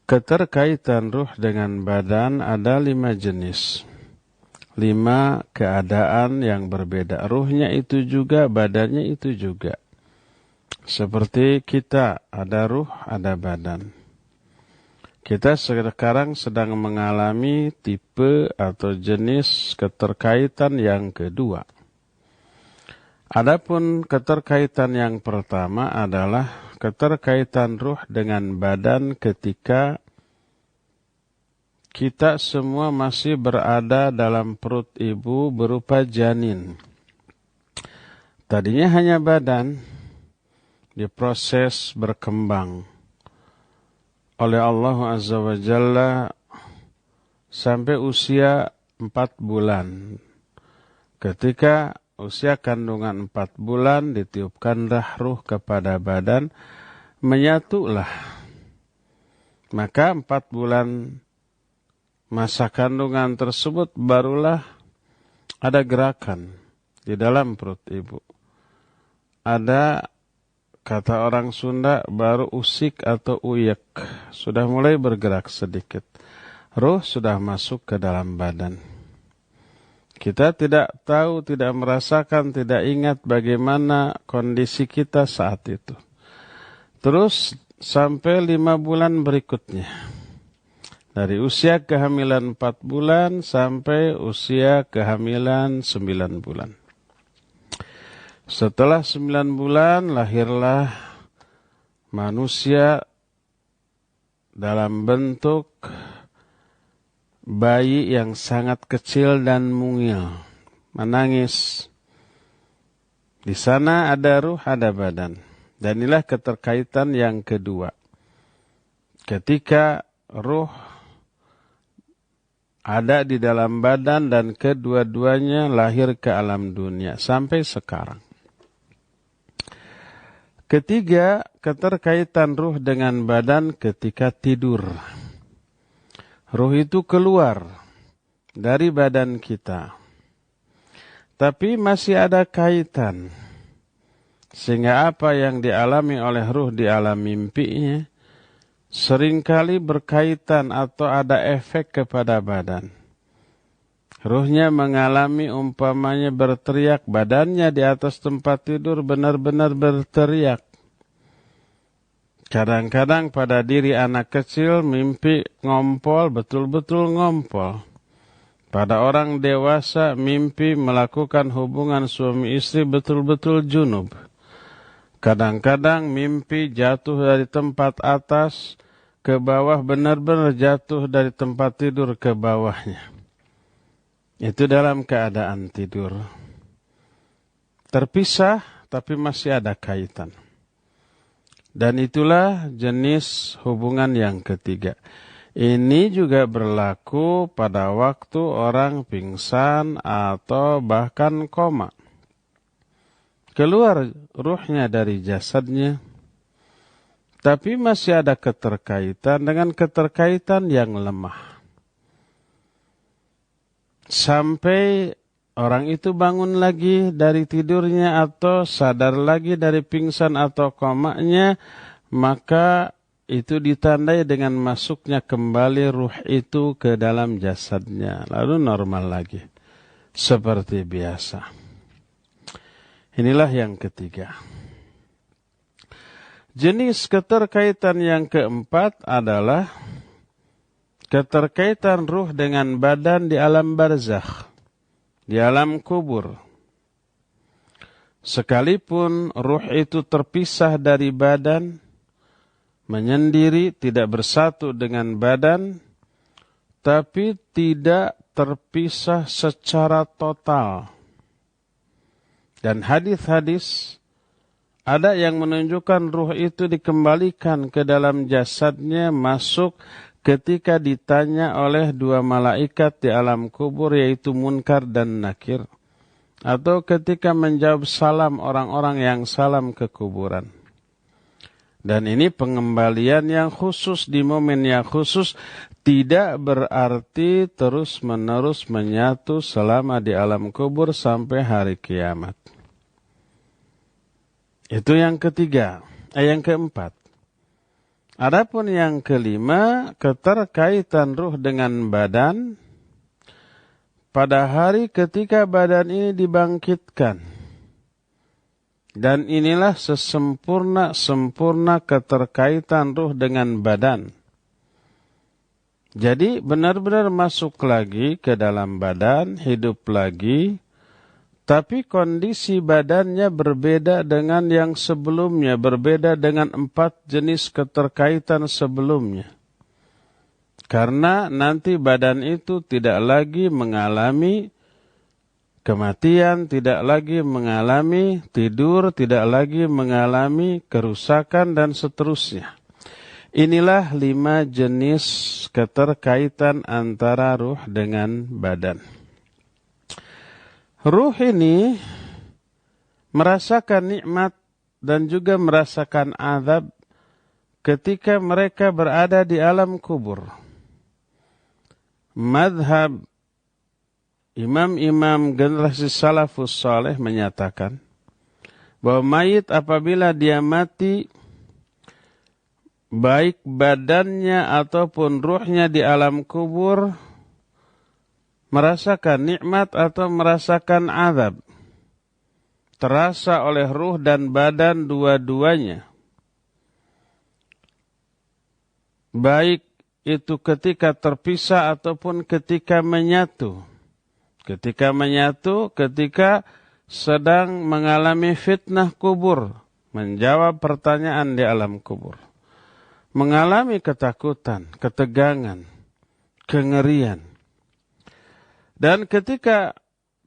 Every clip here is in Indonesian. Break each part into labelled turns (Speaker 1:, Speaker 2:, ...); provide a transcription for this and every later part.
Speaker 1: Keterkaitan ruh dengan badan ada 5 jenis. 5 keadaan yang berbeda. Ruhnya itu juga, badannya itu juga. Seperti kita, ada ruh, ada badan. Kita sekarang sedang mengalami tipe atau jenis keterkaitan yang kedua. Adapun keterkaitan yang pertama adalah keterkaitan ruh dengan badan ketika kita semua masih berada dalam perut ibu berupa janin. Tadinya hanya badan, diproses berkembang oleh Allah Azza wa Jalla sampai usia 4 bulan. Ketika usia kandungan 4 bulan ditiupkanlah ruh kepada badan, menyatulah. Maka 4 bulan masa kandungan tersebut barulah ada gerakan di dalam perut ibu. Ada, kata orang Sunda, baru usik atau uyek. Sudah mulai bergerak sedikit. Ruh sudah masuk ke dalam badan. Kita tidak tahu, tidak merasakan, tidak ingat bagaimana kondisi kita saat itu. Terus sampai 5 bulan berikutnya. Dari usia kehamilan 4 bulan sampai usia kehamilan 9 bulan. Setelah 9 bulan lahirlah manusia dalam bentuk bayi yang sangat kecil dan mungil, menangis. Di sana ada ruh, ada badan. Dan inilah keterkaitan yang kedua. Ketika ruh ada di dalam badan dan kedua-duanya lahir ke alam dunia sampai sekarang. Ketiga, keterkaitan ruh dengan badan ketika tidur. Ruh itu keluar dari badan kita. Tapi masih ada kaitan. Sehingga apa yang dialami oleh ruh di alam mimpinya seringkali berkaitan atau ada efek kepada badan. Ruhnya mengalami umpamanya berteriak, badannya di atas tempat tidur benar-benar berteriak. Kadang-kadang pada diri anak kecil mimpi ngompol, betul-betul ngompol. Pada orang dewasa mimpi melakukan hubungan suami istri betul-betul junub. Kadang-kadang mimpi jatuh dari tempat atas ke bawah, benar-benar jatuh dari tempat tidur ke bawahnya. Itu dalam keadaan tidur. Terpisah tapi masih ada kaitan. Dan itulah jenis hubungan yang ketiga. Ini juga berlaku pada waktu orang pingsan atau bahkan koma. Keluar ruhnya dari jasadnya, tapi masih ada keterkaitan dengan keterkaitan yang lemah. Sampai orang itu bangun lagi dari tidurnya atau sadar lagi dari pingsan atau komanya, maka itu ditandai dengan masuknya kembali ruh itu ke dalam jasadnya. Lalu normal lagi. Seperti biasa. Inilah yang ketiga. Jenis keterkaitan yang keempat adalah keterkaitan ruh dengan badan di alam barzakh, di alam kubur. Sekalipun ruh itu terpisah dari badan, menyendiri, tidak bersatu dengan badan, tapi tidak terpisah secara total. Dan hadis-hadis ada yang menunjukkan ruh itu dikembalikan ke dalam jasadnya, masuk ketika ditanya oleh 2 malaikat di alam kubur, yaitu Munkar dan Nakir. Atau ketika menjawab salam orang-orang yang salam ke kuburan. Dan ini pengembalian yang khusus di momen yang khusus, tidak berarti terus-menerus menyatu selama di alam kubur sampai hari kiamat. Itu yang ketiga, yang keempat. Adapun yang kelima, keterkaitan ruh dengan badan pada hari ketika badan ini dibangkitkan. Dan inilah sesempurna-sempurna keterkaitan ruh dengan badan. Jadi benar-benar masuk lagi ke dalam badan, hidup lagi, tapi kondisi badannya berbeda dengan yang sebelumnya, berbeda dengan 4 jenis keterkaitan sebelumnya. Karena nanti badan itu tidak lagi mengalami kematian, tidak lagi mengalami tidur, tidak lagi mengalami kerusakan, dan seterusnya. Inilah 5 jenis keterkaitan antara ruh dengan badan. Ruh ini merasakan nikmat dan juga merasakan azab ketika mereka berada di alam kubur. Madhab imam-imam generasi salafus saleh menyatakan bahwa mayit apabila dia mati, baik badannya ataupun ruhnya di alam kubur, merasakan nikmat atau merasakan azab, terasa oleh ruh dan badan dua-duanya. Baik itu ketika terpisah ataupun ketika menyatu. Ketika menyatu, ketika sedang mengalami fitnah kubur, menjawab pertanyaan di alam kubur. Mengalami ketakutan, ketegangan, kengerian. Dan ketika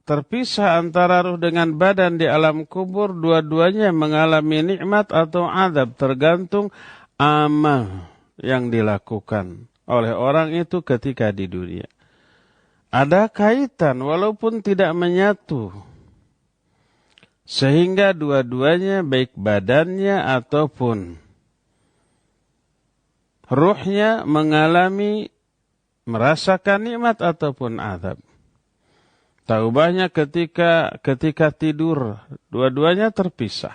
Speaker 1: terpisah antara ruh dengan badan di alam kubur, dua-duanya mengalami nikmat atau azab, tergantung amal yang dilakukan oleh orang itu ketika di dunia. Ada kaitan walaupun tidak menyatu, sehingga dua-duanya baik badannya ataupun ruhnya mengalami, merasakan nikmat ataupun azab. Taubahnya ketika tidur, dua-duanya terpisah.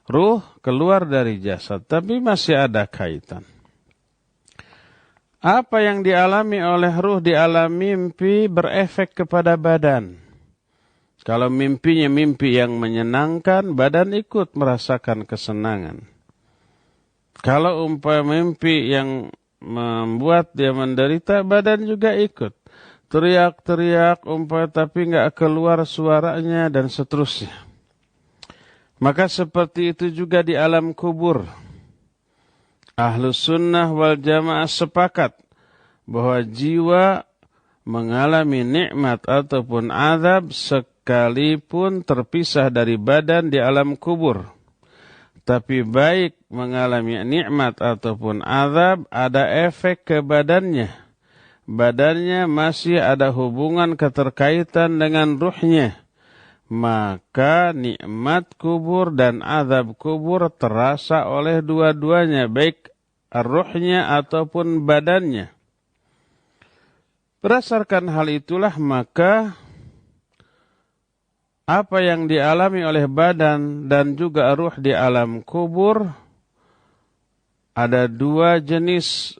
Speaker 1: Ruh keluar dari jasad, tapi masih ada kaitan. Apa yang dialami oleh ruh di alam mimpi berefek kepada badan. Kalau mimpinya mimpi yang menyenangkan, badan ikut merasakan kesenangan. Kalau mimpi yang membuat dia menderita, badan juga ikut. Teriak-teriak tapi nggak keluar suaranya dan seterusnya. Maka seperti itu juga di alam kubur. Ahlus sunnah wal jamaah sepakat bahwa jiwa mengalami nikmat ataupun azab sekalipun terpisah dari badan di alam kubur. Tapi baik mengalami nikmat ataupun azab, ada efek ke badannya. Badannya masih ada hubungan keterkaitan dengan ruhnya. Maka nikmat kubur dan azab kubur terasa oleh dua-duanya, baik ruhnya ataupun badannya. Berdasarkan hal itulah maka apa yang dialami oleh badan dan juga ruh di alam kubur, ada 2 jenis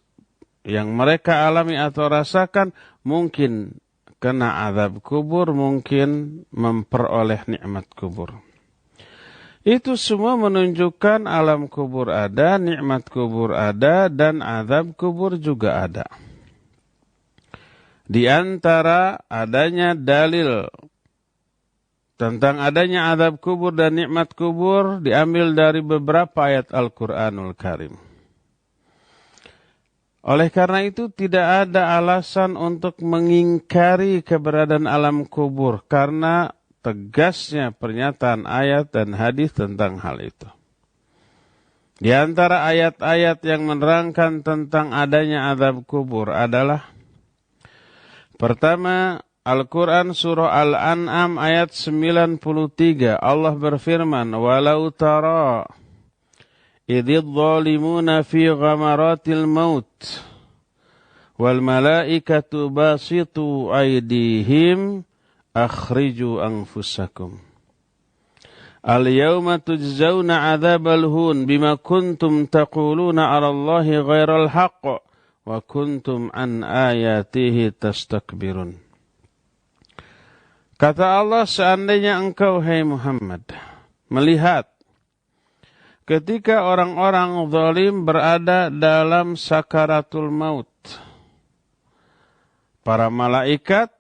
Speaker 1: yang mereka alami atau rasakan, mungkin kena azab kubur, mungkin memperoleh nikmat kubur. Itu semua menunjukkan alam kubur ada, nikmat kubur ada, dan azab kubur juga ada. Di antara adanya dalil tentang adanya azab kubur dan nikmat kubur diambil dari beberapa ayat Al-Quranul Karim. Oleh karena itu tidak ada alasan untuk mengingkari keberadaan alam kubur karena tegasnya pernyataan ayat dan hadis tentang hal itu. Di antara ayat-ayat yang menerangkan tentang adanya azab kubur adalah pertama, Al-Quran surah Al-An'am ayat 93. Allah berfirman, "Walau tara idh adh-dhalimuna fi ghamaratil maut wal malaikatu basitu aydihim akhriju anfusakum." Al-yawma tujzauna 'adzabal hun bima kuntum taquluna 'ala Allahi ghairal haqq wa kuntum an ayatihi tastakbirun. Kata Allah, seandainya engkau, hai Muhammad, melihat ketika orang-orang zalim berada dalam sakaratul maut, para malaikat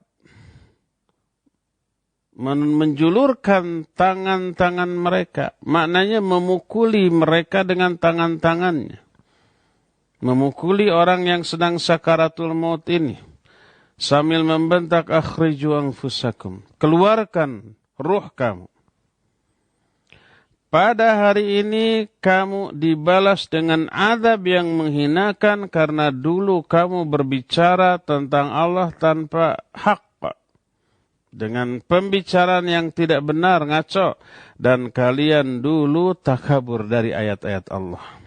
Speaker 1: menjulurkan tangan-tangan mereka, maknanya memukuli mereka dengan tangan-tangannya. Memukuli orang yang sedang sakaratul maut ini, sambil membentak, akhriju anfusakum, keluarkan ruh kamu. Pada hari ini kamu dibalas dengan azab yang menghinakan karena dulu kamu berbicara tentang Allah tanpa hak, dengan pembicaraan yang tidak benar, ngaco, dan kalian dulu takabur dari ayat-ayat Allah.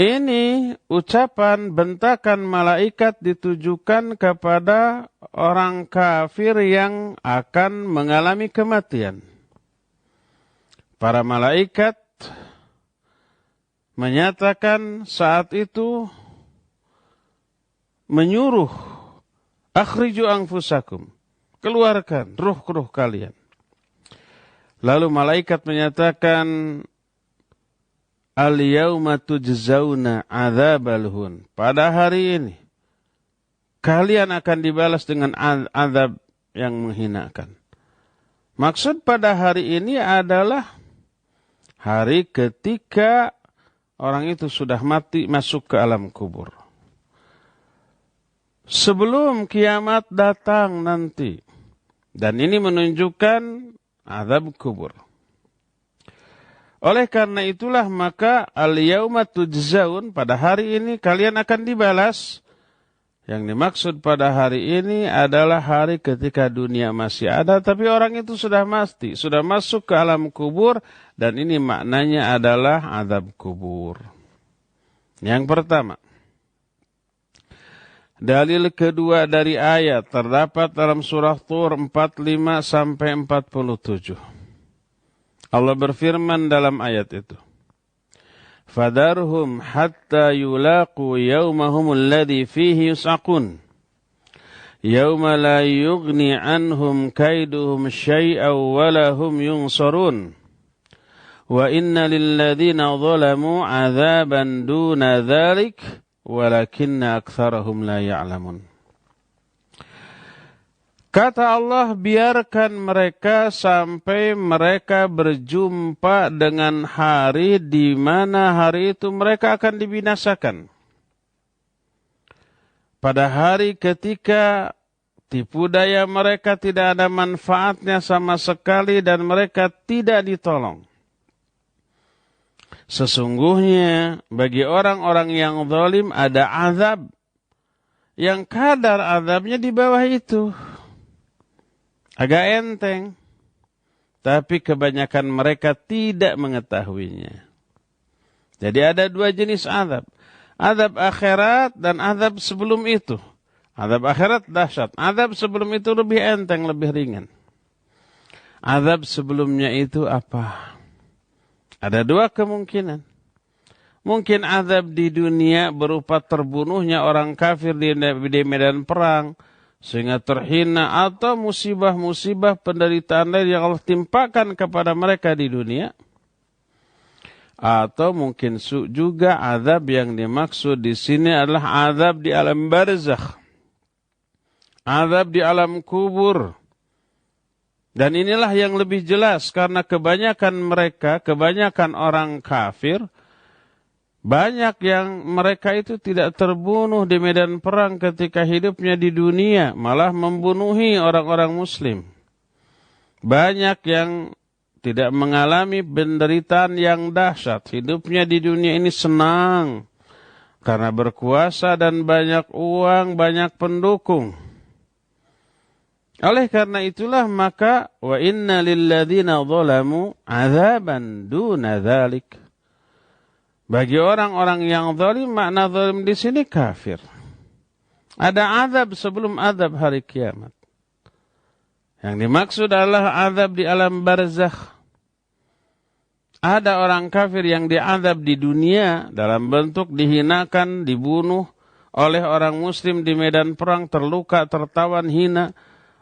Speaker 1: Ini ucapan bentakan malaikat ditujukan kepada orang kafir yang akan mengalami kematian. Para malaikat menyatakan saat itu, menyuruh, akhriju anfusakum, keluarkan ruh-ruh kalian. Lalu malaikat menyatakan, al-yawma tujzauna 'adzabal hun, pada hari ini kalian akan dibalas dengan azab yang menghinakan. Maksud pada hari ini adalah hari ketika orang itu sudah mati, masuk ke alam kubur. Sebelum kiamat datang nanti. Dan ini menunjukkan azab kubur. Oleh karena itulah maka al-yawma tujzaun, pada hari ini kalian akan dibalas. Yang dimaksud pada hari ini adalah hari ketika dunia masih ada, tapi orang itu sudah mati, sudah masuk ke alam kubur, dan ini maknanya adalah azab kubur. Yang pertama, dalil kedua dari ayat terdapat dalam surah Tur 45 sampai 47. Allah berfirman dalam ayat itu, "Fadarhum hatta yulaqu yawmahum alladhi fihi yus'aqun. Yawma la yughni anhum kaiduhum syai'aw wa lahum yunsarun. Wa inna lilladhina zalamu 'adzaban duna dhalik walakinna aktsarahum la ya'lamun." Kata Allah, biarkan mereka sampai mereka berjumpa dengan hari di mana hari itu mereka akan dibinasakan. Pada hari ketika tipu daya mereka tidak ada manfaatnya sama sekali dan mereka tidak ditolong. Sesungguhnya bagi orang-orang yang zalim ada azab yang kadar azabnya di bawah itu. Agak enteng, tapi kebanyakan mereka tidak mengetahuinya. Jadi ada dua jenis azab. Azab akhirat dan azab sebelum itu. Azab akhirat dahsyat. Azab sebelum itu lebih enteng, lebih ringan. Azab sebelumnya itu apa? Ada dua kemungkinan. Mungkin azab di dunia berupa terbunuhnya orang kafir di medan perang, sehingga terhina, atau musibah-musibah penderitaan lain yang Allah timpakan kepada mereka di dunia. Atau mungkin juga azab yang dimaksud di sini adalah azab di alam barzakh, azab di alam kubur. Dan inilah yang lebih jelas karena kebanyakan orang kafir, banyak yang mereka itu tidak terbunuh di medan perang ketika hidupnya di dunia, malah membunuhi orang-orang muslim. Banyak yang tidak mengalami penderitaan yang dahsyat. Hidupnya di dunia ini senang karena berkuasa dan banyak uang, banyak pendukung. Oleh karena itulah maka wa inna lilladzina zalamu 'adzaban duna dzalik. Bagi orang-orang yang zalim, makna zalim di sini kafir. Ada azab sebelum azab hari kiamat. Yang dimaksud adalah azab di alam barzakh. Ada orang kafir yang diazab di dunia dalam bentuk dihinakan, dibunuh oleh orang muslim di medan perang, terluka, tertawan, hina,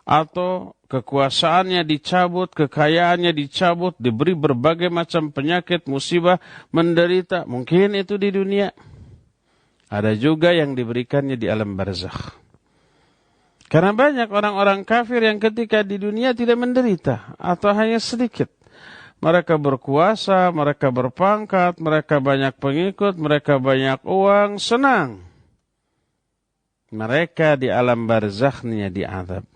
Speaker 1: atau kekuasaannya dicabut, kekayaannya dicabut, diberi berbagai macam penyakit, musibah, menderita. Mungkin itu di dunia. Ada juga yang diberikannya di alam barzakh. Karena banyak orang-orang kafir yang ketika di dunia tidak menderita atau hanya sedikit. Mereka berkuasa, mereka berpangkat, mereka banyak pengikut, mereka banyak uang, senang. Mereka di alam barzakhnya diazab.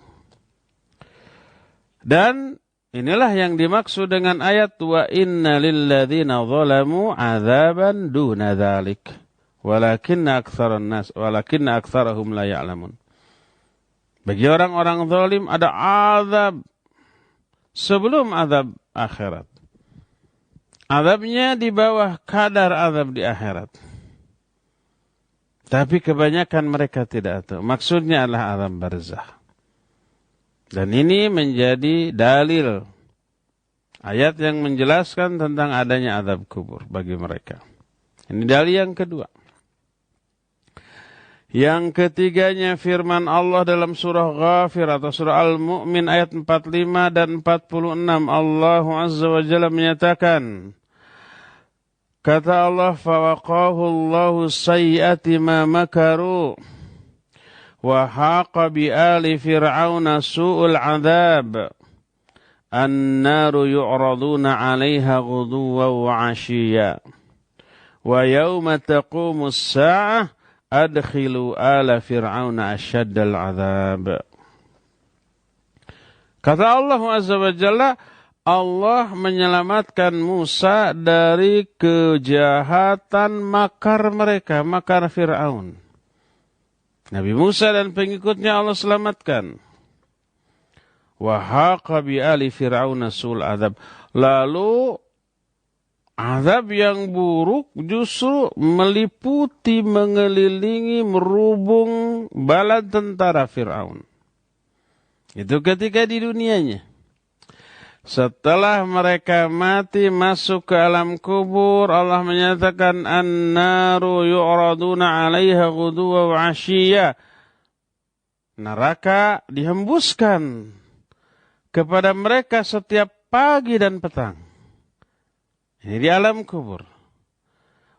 Speaker 1: Dan inilah yang dimaksud dengan ayat wa inna lilladzina zalamu azaban duna dzalik walakinna aktsarahum la ya'lamun. Bagi orang-orang zalim ada azab sebelum azab akhirat. Azabnya di bawah kadar azab di akhirat. Tapi kebanyakan mereka tidak tahu. Maksudnya adalah azab barzakh. Dan ini menjadi dalil ayat yang menjelaskan tentang adanya azab kubur bagi mereka. Ini dalil yang kedua. Yang ketiganya firman Allah dalam surah Ghafir atau surah Al-Mu'min ayat 45 dan 46. Allah Azza wa Jalla menyatakan, kata Allah, fawaqahu Allahu sayyiati ma makaru wa haqa bi ali fir'auna su'ul 'adzab an-naru yu'raduna 'alaiha ghuduwwan wa 'ashiyya wa yawma taqumu as-sa'ah adkhilu ala fir'auna asyaddal 'adzab. Kata Allah Azza wa Jalla, Allah menyelamatkan Musa dari kejahatan makar mereka, makar Fir'aun. Nabi Musa dan pengikutnya Allah selamatkan. Wa haqa bi ali fir'auna sul adzab. Lalu azab yang buruk justru meliputi, mengelilingi, merubung bala tentara Fir'aun. Itu ketika di dunianya. Setelah mereka mati masuk ke alam kubur, Allah menyatakan an-naru yu'raduna 'alaiha ghuduwwan wa 'ashiyya. Neraka dihembuskan kepada mereka setiap pagi dan petang. Ini di alam kubur.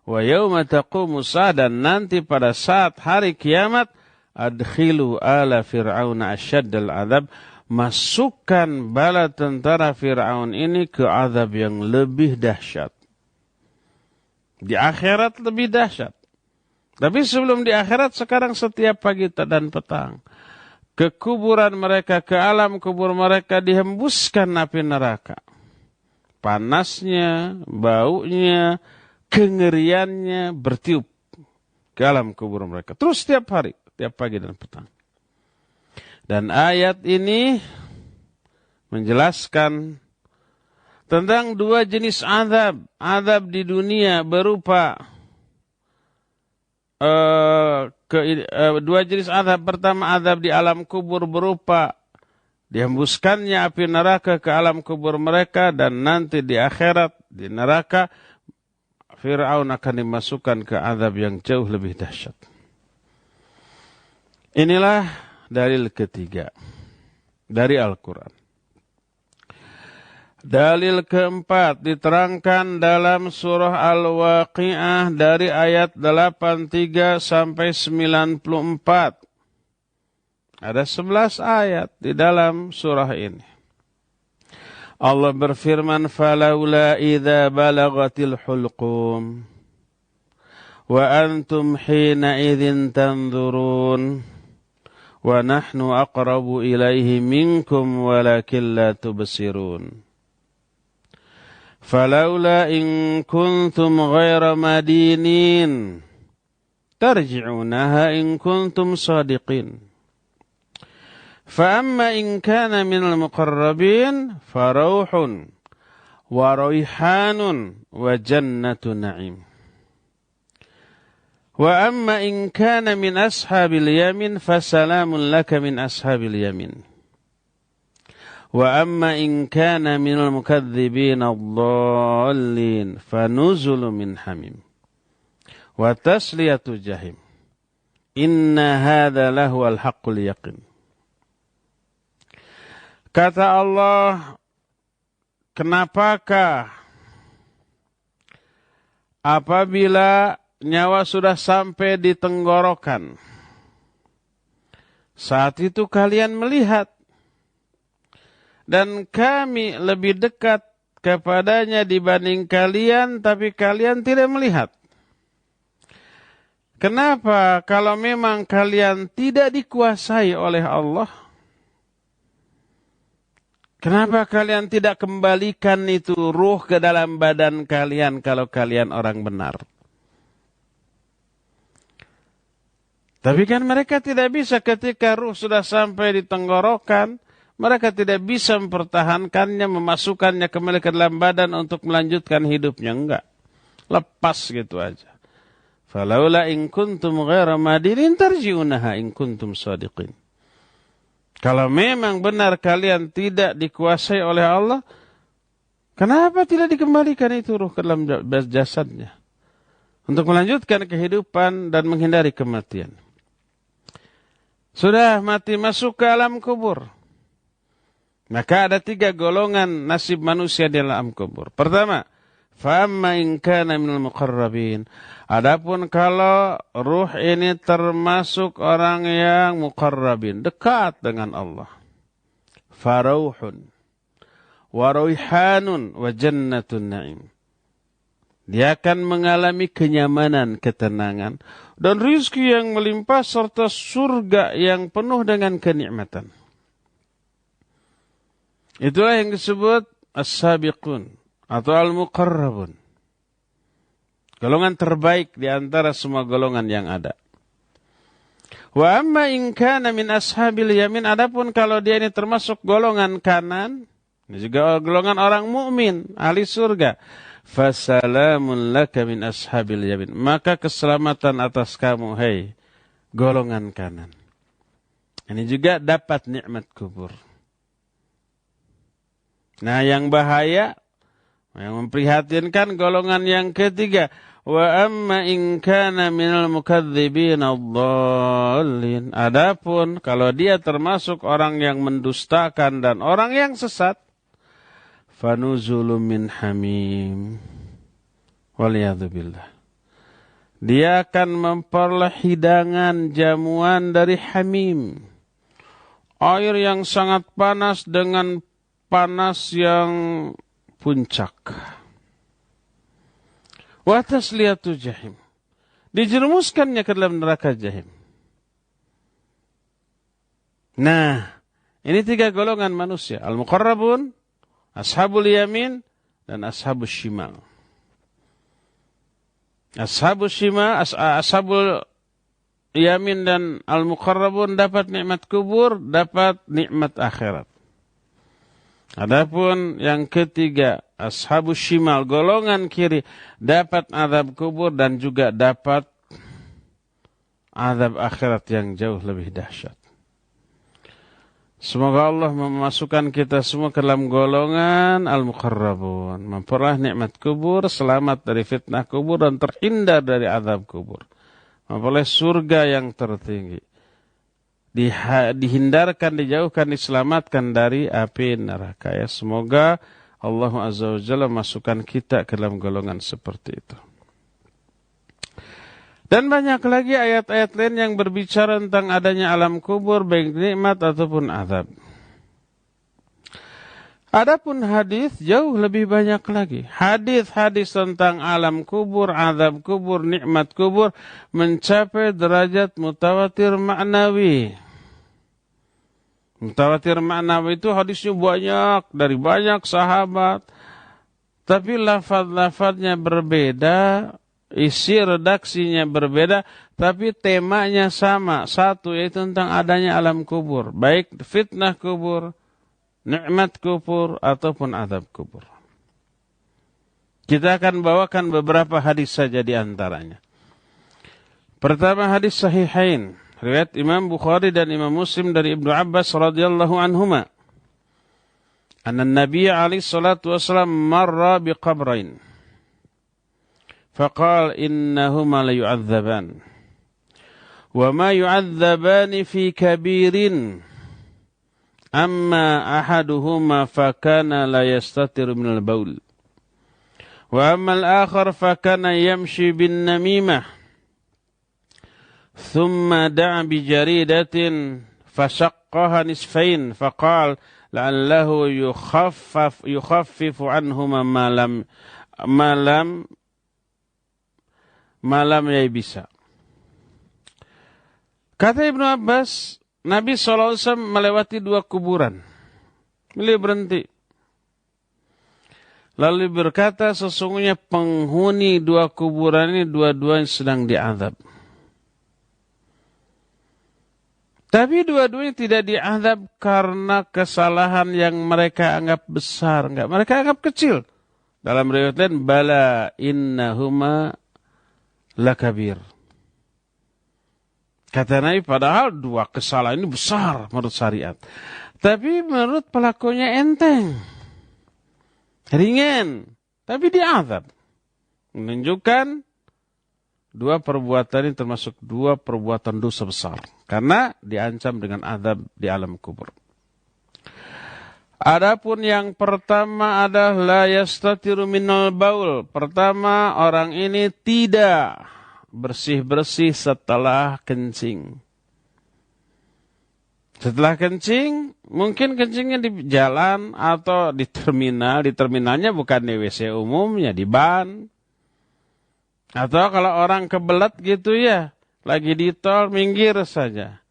Speaker 1: Wa yauma taqumu as-sa'ah, dan nanti pada saat hari kiamat, adkhilu ala fir'auna asyaddal 'adzab. Masukkan bala tentara Fir'aun ini ke azab yang lebih dahsyat. Di akhirat lebih dahsyat. Tapi sebelum di akhirat, sekarang setiap pagi dan petang. Ke kuburan mereka, ke alam kubur mereka dihembuskan api neraka. Panasnya, baunya, kengeriannya bertiup ke alam kubur mereka. Terus setiap hari, setiap pagi dan petang. Dan ayat ini menjelaskan tentang dua jenis azab. Azab di dunia berupa dua jenis azab. Pertama, azab di alam kubur berupa dihembuskannya api neraka ke alam kubur mereka, dan nanti di akhirat, di neraka, Fir'aun akan dimasukkan ke azab yang jauh lebih dahsyat. Inilah dalil ketiga dari Al-Quran. Dalil keempat diterangkan dalam surah Al-Waqi'ah dari ayat 83 sampai 94. Ada 11 ayat di dalam surah ini. Allah berfirman, فَلَوْلَا إِذَا بَلَغَتِ الْحُلْقُمْ وَأَنْتُمْ حِينَئِذٍ تَنْظُرُونَ وَنَحْنُ أَقْرَبُ إِلَيْهِ مِنْكُمْ وَلَكِنْ لَا تُبْصِرُونَ فَلَوْلَا إِنْ كُنْتُمْ غَيْرَ مَدِينِينَ تَرْجِعُونَهَا إِنْ كُنْتُمْ صَادِقِينَ فَأَمَّا إِنْ كَانَ مِنَ الْمُقَرَّبِينَ فَرَوْحٌ وَرَيْحَانٌ وَجَنَّةُ نَعِيمٍ وَأَمَّا إِنْ كَانَ مِنْ أَصْحَابِ الْيَمِينِ فَسَلَامٌ لَكَ مِنْ أَصْحَابِ الْيَمِينِ Wa amma in kana minal mukadzibin ad-dallin fanuzulun min hamim wa tasliyatu jahim. Inna hadza lahu al-haqqul yaqin. Kata Allah, kenapakah apabila nyawa sudah sampai di tenggorokan, saat itu kalian melihat, dan kami lebih dekat kepadanya dibanding kalian, tapi kalian tidak melihat. Kenapa kalau memang kalian tidak dikuasai oleh Allah, kenapa kalian tidak kembalikan itu ruh ke dalam badan kalian kalau kalian orang benar? Tapi kan mereka tidak bisa ketika ruh sudah sampai di tenggorokan, mereka tidak bisa mempertahankannya, memasukkannya kembali ke dalam badan untuk melanjutkan hidupnya. Enggak. Lepas gitu aja. Falaula in kuntum ghaira madinin tarji'unaha in kuntum shadiqin. Kalau memang benar kalian tidak dikuasai oleh Allah, kenapa tidak dikembalikan itu ruh ke dalam jasadnya? Untuk melanjutkan kehidupan dan menghindari kematian. Sudah mati masuk ke alam kubur. Maka ada 3 golongan nasib manusia di alam kubur. Pertama, فَأَمَّا إِنْ كَانَ مِنَ الْمُقَرَّبِينَ. Adapun kalau ruh ini termasuk orang yang muqarrabin, dekat dengan Allah. فَرَوْحٌ وَرَوْحَانٌ وَجَنَّةٌ نَعِيمٌ. Dia akan mengalami kenyamanan, ketenangan, dan rizki yang melimpah serta surga yang penuh dengan kenikmatan. Itulah yang disebut as-sabiqun atau al-muqarrabun. Golongan terbaik di antara semua golongan yang ada. Wa amma in kana min ashabil yamin, adapun kalau dia ini termasuk golongan kanan, ini juga golongan orang mukmin, ahli surga. Fasalamun laka min ashabil yamin. Maka keselamatan atas kamu, hai golongan kanan. Ini juga dapat nikmat kubur. Nah, yang bahaya, yang memprihatinkan golongan yang ketiga. Wa amma in kana minal mukadzibin ad-dallin. Adapun kalau dia termasuk orang yang mendustakan dan orang yang sesat, fanuzulun min hamim. Waliyadzubillah. Dia akan memperoleh hidangan jamuan dari hamim. Air yang sangat panas dengan panas yang puncak. Wa tasliyatu jahim. Dijerumuskannya ke dalam neraka jahim. Nah, ini 3 golongan manusia. Al-muqarrabun, ashabul yamin, dan ashabul shimal. Ashabul shimal, ashabul yamin dan al-muqarrabun dapat nikmat kubur, dapat nikmat akhirat. Adapun yang ketiga, ashabus shimal, golongan kiri, dapat azab kubur dan juga dapat azab akhirat yang jauh lebih dahsyat. Semoga Allah memasukkan kita semua ke dalam golongan al-muqarrabun, memperoleh nikmat kubur, selamat dari fitnah kubur dan terhindar dari azab kubur, memperoleh surga yang tertinggi. Dihindarkan, dijauhkan, diselamatkan dari api neraka. Ya, semoga Allah Azza wa Jalla masukkan kita ke dalam golongan seperti itu. Dan banyak lagi ayat-ayat lain yang berbicara tentang adanya alam kubur, baik nikmat ataupun azab. Adapun hadis jauh lebih banyak lagi. Hadis-hadis tentang alam kubur, azab kubur, nikmat kubur mencapai derajat mutawatir ma'nawi. Mutawatir ma'nawi itu hadisnya banyak dari banyak sahabat, tapi lafaz-lafaznya berbeda, isi redaksinya berbeda, tapi temanya sama, satu, yaitu tentang adanya alam kubur, baik fitnah kubur, nikmat kubur ataupun azab kubur. Kita akan bawakan beberapa hadis saja di antaranya. Pertama, hadis sahihain, riwayat Imam Bukhari dan Imam Muslim dari Ibnu Abbas radhiyallahu anhuma. anna Nabi alaihi salatu wasallam marra biqabrain faqala innahuma la yu'adzaban wa ma yu'adzabani fi kabirin amma ahaduhuma fakana la yastatiru minal baul wa amma al-akhar fakana yamshi bin namimah thumma da'a bi jaridatin fashaqqaha nisfain faqala la'allahu yukhaffifu anhuma malam yaibisa. Kata Ibnu Abbas, Nabi SAW melewati 2 kuburan. Beliau berhenti. Lalu berkata, sesungguhnya penghuni 2 kuburan ini dua-duanya sedang diazab. Tapi dua-duanya tidak diazab karena kesalahan yang mereka anggap besar. Enggak, mereka anggap kecil. Dalam riwayat lain, bala innahuma lakabir. Kata Nabi, padahal 2 kesalahan ini besar menurut syariat. Tapi menurut pelakunya enteng. Ringan. Tapi diazab. Menunjukkan 2 perbuatan ini termasuk 2 perbuatan dosa besar. Karena diancam dengan azab di alam kubur. Adapun yang pertama adalah la yastatiru minal baul. Pertama, orang ini tidak bersih-bersih setelah kencing. Setelah kencing, mungkin kencingnya di jalan atau di terminal. Di terminalnya bukan di WC umumnya, di ban. Atau kalau orang kebelet gitu ya, lagi di tol, minggir saja.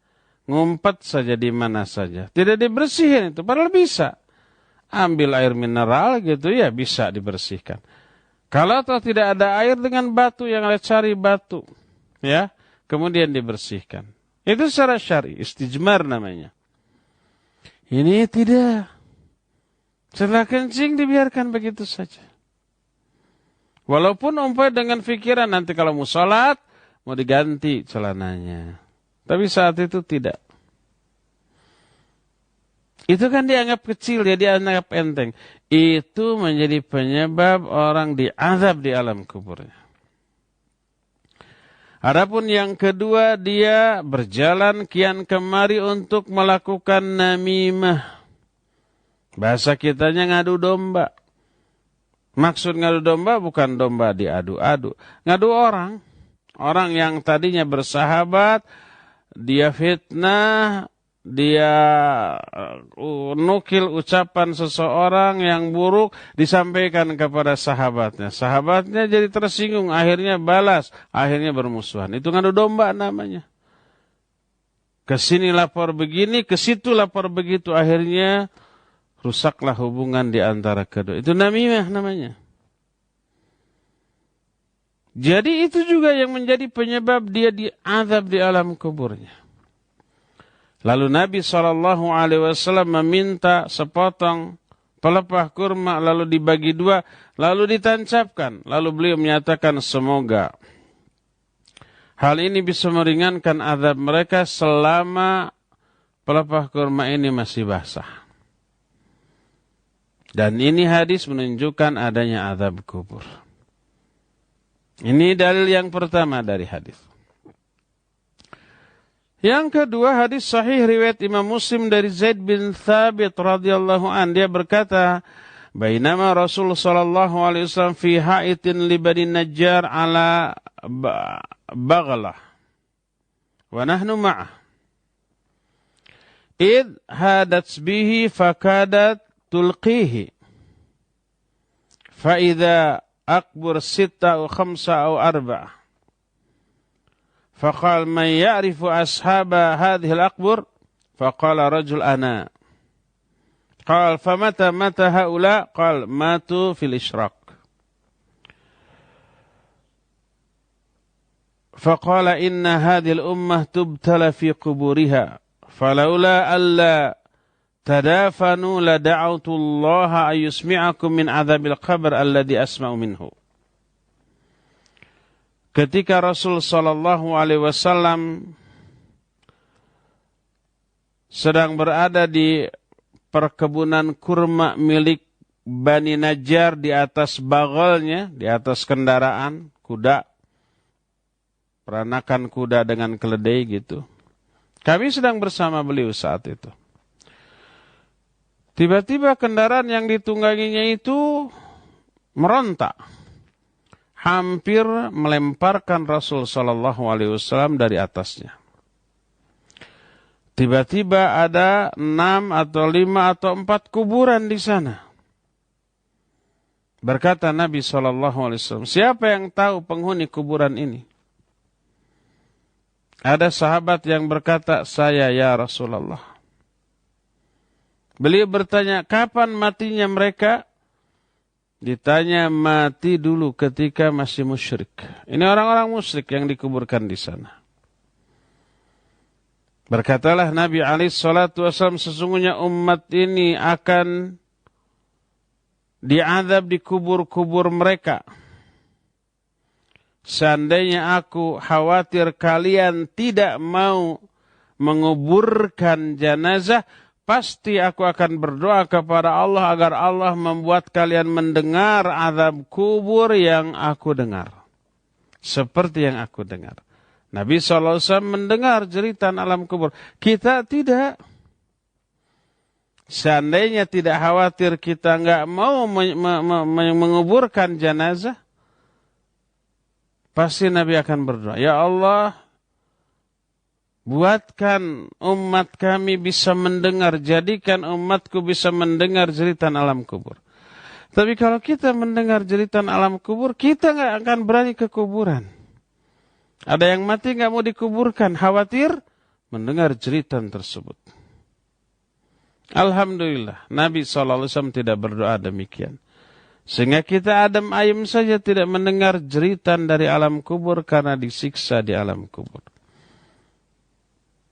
Speaker 1: Ngumpet saja di mana saja. Tidak dibersihin itu, padahal bisa. Ambil air mineral gitu ya, bisa dibersihkan. Kalau toh tidak ada air dengan batu, yang ada cari batu. Ya, kemudian dibersihkan. Itu secara syar'i, istijmar namanya. Ini tidak. Setelah kencing dibiarkan begitu saja. Walaupun umpamanya dengan pikiran nanti kalau mau sholat, mau diganti celananya. Tapi saat itu tidak. Itu kan dianggap kecil, ya dianggap enteng. Itu menjadi penyebab orang diazab di alam kuburnya. Adapun yang kedua, dia berjalan kian kemari untuk melakukan namimah. Bahasa kitanya ngadu domba. Maksud ngadu domba bukan domba diadu-adu. Ngadu orang. Orang yang tadinya bersahabat, dia fitnah, dia nukil ucapan seseorang yang buruk, disampaikan kepada sahabatnya. Sahabatnya jadi tersinggung, akhirnya balas, akhirnya bermusuhan. Itu ngadu domba namanya. Kesini lapor begini, kesitu lapor begitu, akhirnya rusaklah hubungan di antara kedua. Itu namimah namanya. Jadi itu juga yang menjadi penyebab dia diazab di alam kuburnya. Lalu Nabi SAW meminta sepotong pelepah kurma, lalu dibagi 2, lalu ditancapkan. Lalu beliau menyatakan semoga hal ini bisa meringankan azab mereka selama pelepah kurma ini masih basah. Dan ini hadis menunjukkan adanya azab kubur. Ini dalil yang pertama dari hadis. Yang kedua, hadis sahih riwayat Imam Muslim dari Zaid bin Thabit radhiyallahu an, dia berkata, "Bainama Rasul sallallahu alaihi wasallam fi ha'itin li Bani Najjar ala baghlah wa nahnu ma'ah. Id hadat bihi fakadat tulqihi. Fa idza أكبر 6 أو 5 أو 4 فقال من يعرف أصحاب هذه الأقبر فقال رجل أنا قال فمتى هؤلاء قال ماتوا في الإشراق فقال إن هذه الأمة تبتلى في قبورها فلولا ألا تدافنوا لدعوت الله أن يسمعكم من عذاب القبر الذي أسمع منه." Ketika Rasul sallallahu alaihi wasallam sedang berada di perkebunan kurma milik Bani Najjar di atas bagalnya, di atas kendaraan kuda, peranakan kuda dengan keledai gitu. Kami sedang bersama beliau saat itu. Tiba-tiba kendaraan yang ditungganginya itu merontak, hampir melemparkan Rasul Shallallahu Alaihi Wasallam dari atasnya. Tiba-tiba ada 6 atau 5 atau 4 kuburan di sana. Berkata Nabi SAW, siapa yang tahu penghuni kuburan ini? Ada sahabat yang berkata, saya ya Rasulullah. Beliau bertanya, kapan matinya mereka? Ditanya, mati dulu ketika masih musyrik. Ini orang-orang musyrik yang dikuburkan di sana. Berkatalah Nabi SAW, sesungguhnya umat ini akan diazab di kubur-kubur mereka. Seandainya aku khawatir kalian tidak mau menguburkan jenazah, pasti aku akan berdoa kepada Allah agar Allah membuat kalian mendengar azab kubur yang aku dengar. Seperti yang aku dengar. Nabi SAW mendengar jeritan alam kubur. Kita tidak. Seandainya tidak khawatir kita enggak mau menguburkan jenazah, pasti Nabi akan berdoa, ya Allah, buatkan umat kami bisa mendengar, jadikan umatku bisa mendengar jeritan alam kubur. Tapi kalau kita mendengar jeritan alam kubur, kita enggak akan berani ke kuburan. Ada yang mati enggak mau dikuburkan, khawatir mendengar jeritan tersebut. Alhamdulillah, Nabi SAW tidak berdoa demikian. Sehingga kita adem ayem saja tidak mendengar jeritan dari alam kubur karena disiksa di alam kubur.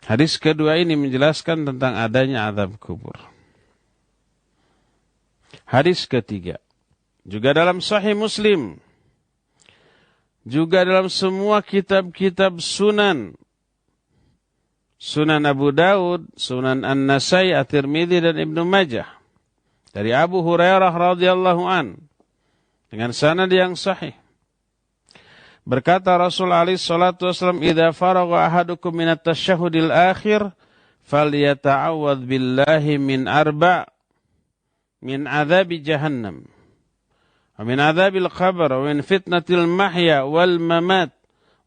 Speaker 1: Hadis kedua ini menjelaskan tentang adanya azab kubur. Hadis ketiga, juga dalam Sahih Muslim, juga dalam semua kitab-kitab sunan, Sunan Abu Daud, Sunan An-Nasai, At-Tirmidzi dan Ibnu Majah, dari Abu Hurairah radhiyallahu an, dengan sanad yang sahih. Berkata Rasul alaihi salatu wasallam, "Idza faragha ahadukum min at-tasyahhudil akhir, falyata'awwadz billahi min arba', min adzabi jahannam, wa min adzabil qabr, wa min fitnatil mahya wal mamat,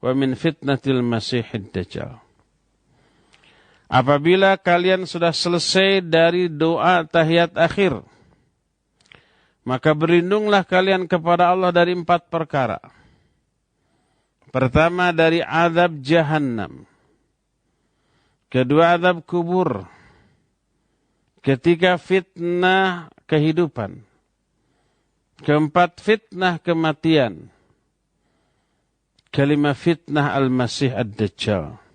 Speaker 1: wa min fitnatil masiihid dajjal." Apabila kalian sudah selesai dari doa tahiyat akhir, maka berlindunglah kalian kepada Allah dari 4 perkara. Pertama, dari azab jahannam. Kedua, azab kubur. Ketiga, fitnah kehidupan. Keempat, fitnah kematian. Kelima, fitnah al-masih ad-dajjal.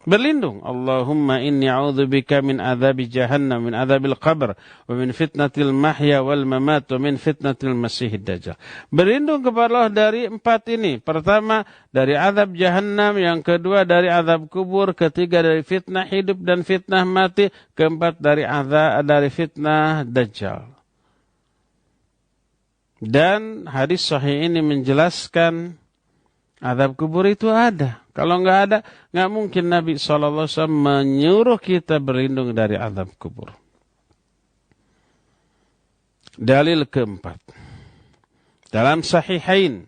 Speaker 1: Berlindung, Allahumma inni a'udzubika min adzabi jahannam, min adzabil qabr, wa min fitnatil mahya wal mamat, wa min fitnatil masihid dajjal. Berlindung kepada Allah dari 4 ini. Pertama, dari azab jahannam. Yang kedua, dari azab kubur. Ketiga, dari fitnah hidup dan fitnah mati. Keempat, dari fitnah dajjal. Dan hadis sahih ini menjelaskan azab kubur itu ada. Kalau enggak ada, enggak mungkin Nabi SAW menyuruh kita berlindung dari azab kubur. Dalil keempat. Dalam Sahihain,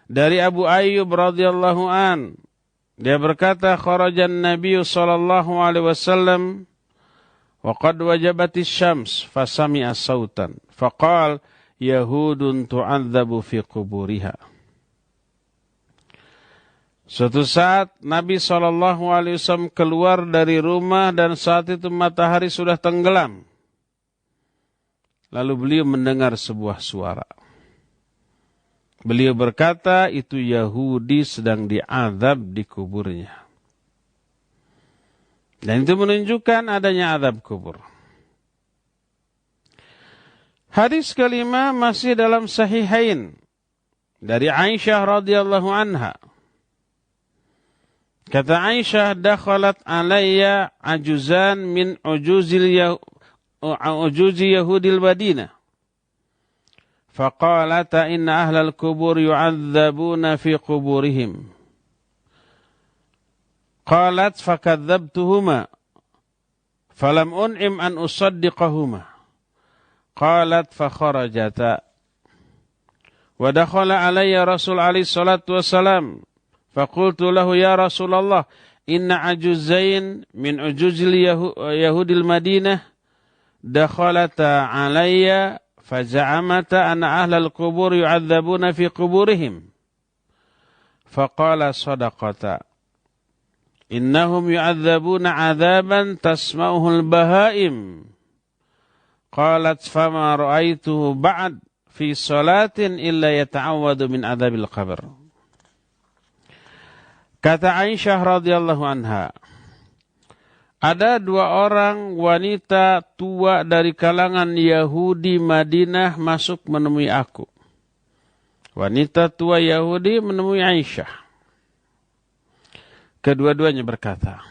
Speaker 1: dari Abu Ayyub radhiyallahu an, dia berkata, kharajan Nabi sallallahu alaihi wasallam wa qad wajabatis syams fasami'a sautan faqala yahudun tu'adzabu fi quburiha. Suatu saat Nabi SAW keluar dari rumah dan saat itu matahari sudah tenggelam. Lalu beliau mendengar sebuah suara. Beliau berkata, itu Yahudi sedang diazab di kuburnya. Dan itu menunjukkan adanya azab kubur. Hadis kelima masih dalam Sahihain, dari Aisyah radhiyallahu anha. Kata Aisyah, dakhalat alayya ajuzan min ujuzi Yahudil Madinah. Faqalata inna ahlal kubur yu'adzabuna fi kuburihim. Qalat fakadzabtuhuma. Falam un'im an usaddiqahuma. Qalat fakharajata. Wa dakhala alayya Rasul alaihi salatu wassalam. Faqultu lahu ya Rasulullah, inna ajuzain min ujuzil Yahudil Madinah dakhalata alayya faza'amata anna ahlal kubur yu'adzabuna fi kuburihim. Faqala sadaqata. Innahum yu'adzabuna 'adzaban tasma'uhul bahaim. Qalat fama ra'aituhu ba'd fi salatin illa yata'awwadu min 'adzabil qabr. Kata Aisyah radhiyallahu anha, ada dua orang wanita tua dari kalangan Yahudi Madinah masuk menemui aku. Wanita tua Yahudi menemui Aisyah. Kedua-duanya berkata,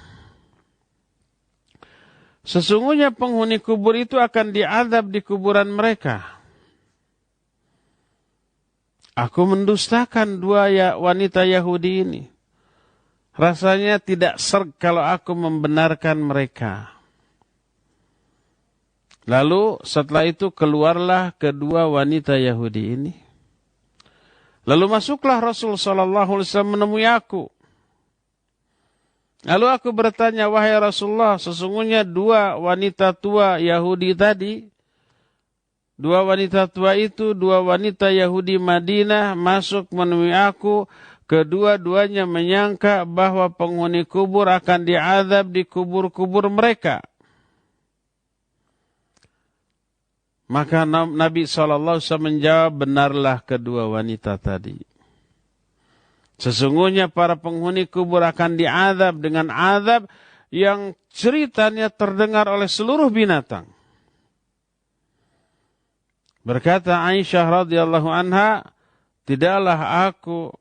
Speaker 1: sesungguhnya penghuni kubur itu akan diazab di kuburan mereka. Aku mendustakan dua wanita Yahudi ini. Rasanya tidak serg kalau aku membenarkan mereka. Lalu setelah itu keluarlah kedua wanita Yahudi ini. Lalu masuklah Rasul SAW menemui aku. Lalu aku bertanya, wahai Rasulullah, sesungguhnya dua wanita tua Yahudi tadi, dua wanita tua itu, dua wanita Yahudi Madinah masuk menemui aku. Kedua-duanya menyangka bahwa penghuni kubur akan diazab di kubur-kubur mereka. Maka Nabi SAW menjawab, benarlah kedua wanita tadi. Sesungguhnya para penghuni kubur akan diazab dengan azab yang ceritanya terdengar oleh seluruh binatang. Berkata Aisyah radhiyallahu anha, tidaklah aku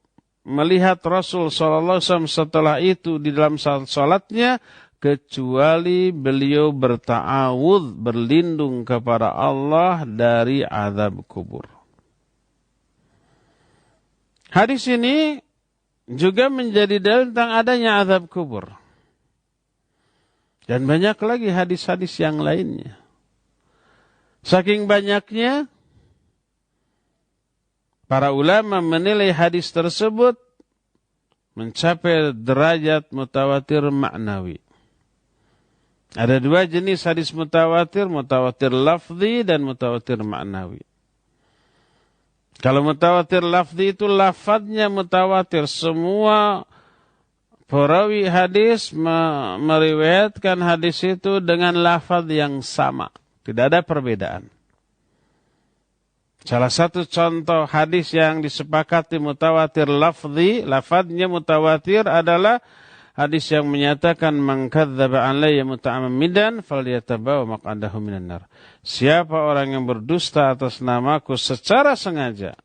Speaker 1: melihat Rasul SAW setelah itu di dalam salatnya kecuali beliau berta'awudz, berlindung kepada Allah dari azab kubur. Hadis ini juga menjadi dalil tentang adanya azab kubur. Dan banyak lagi hadis-hadis yang lainnya. Saking banyaknya, para ulama menilai hadis tersebut mencapai derajat mutawatir maknawi. Ada dua jenis hadis mutawatir, mutawatir lafzi dan mutawatir maknawi. Kalau mutawatir lafzi itu lafadznya mutawatir. Semua perawi hadis meriwayatkan hadis itu dengan lafadz yang sama. Tidak ada perbedaan. Salah satu contoh hadis yang disepakati mutawatir lafzi, lafadznya mutawatir adalah hadis yang menyatakan man kadzdzaba alayya muta'ammidan falyatabawa maq'adahu minan nar. Siapa orang yang berdusta atas namaku secara sengaja,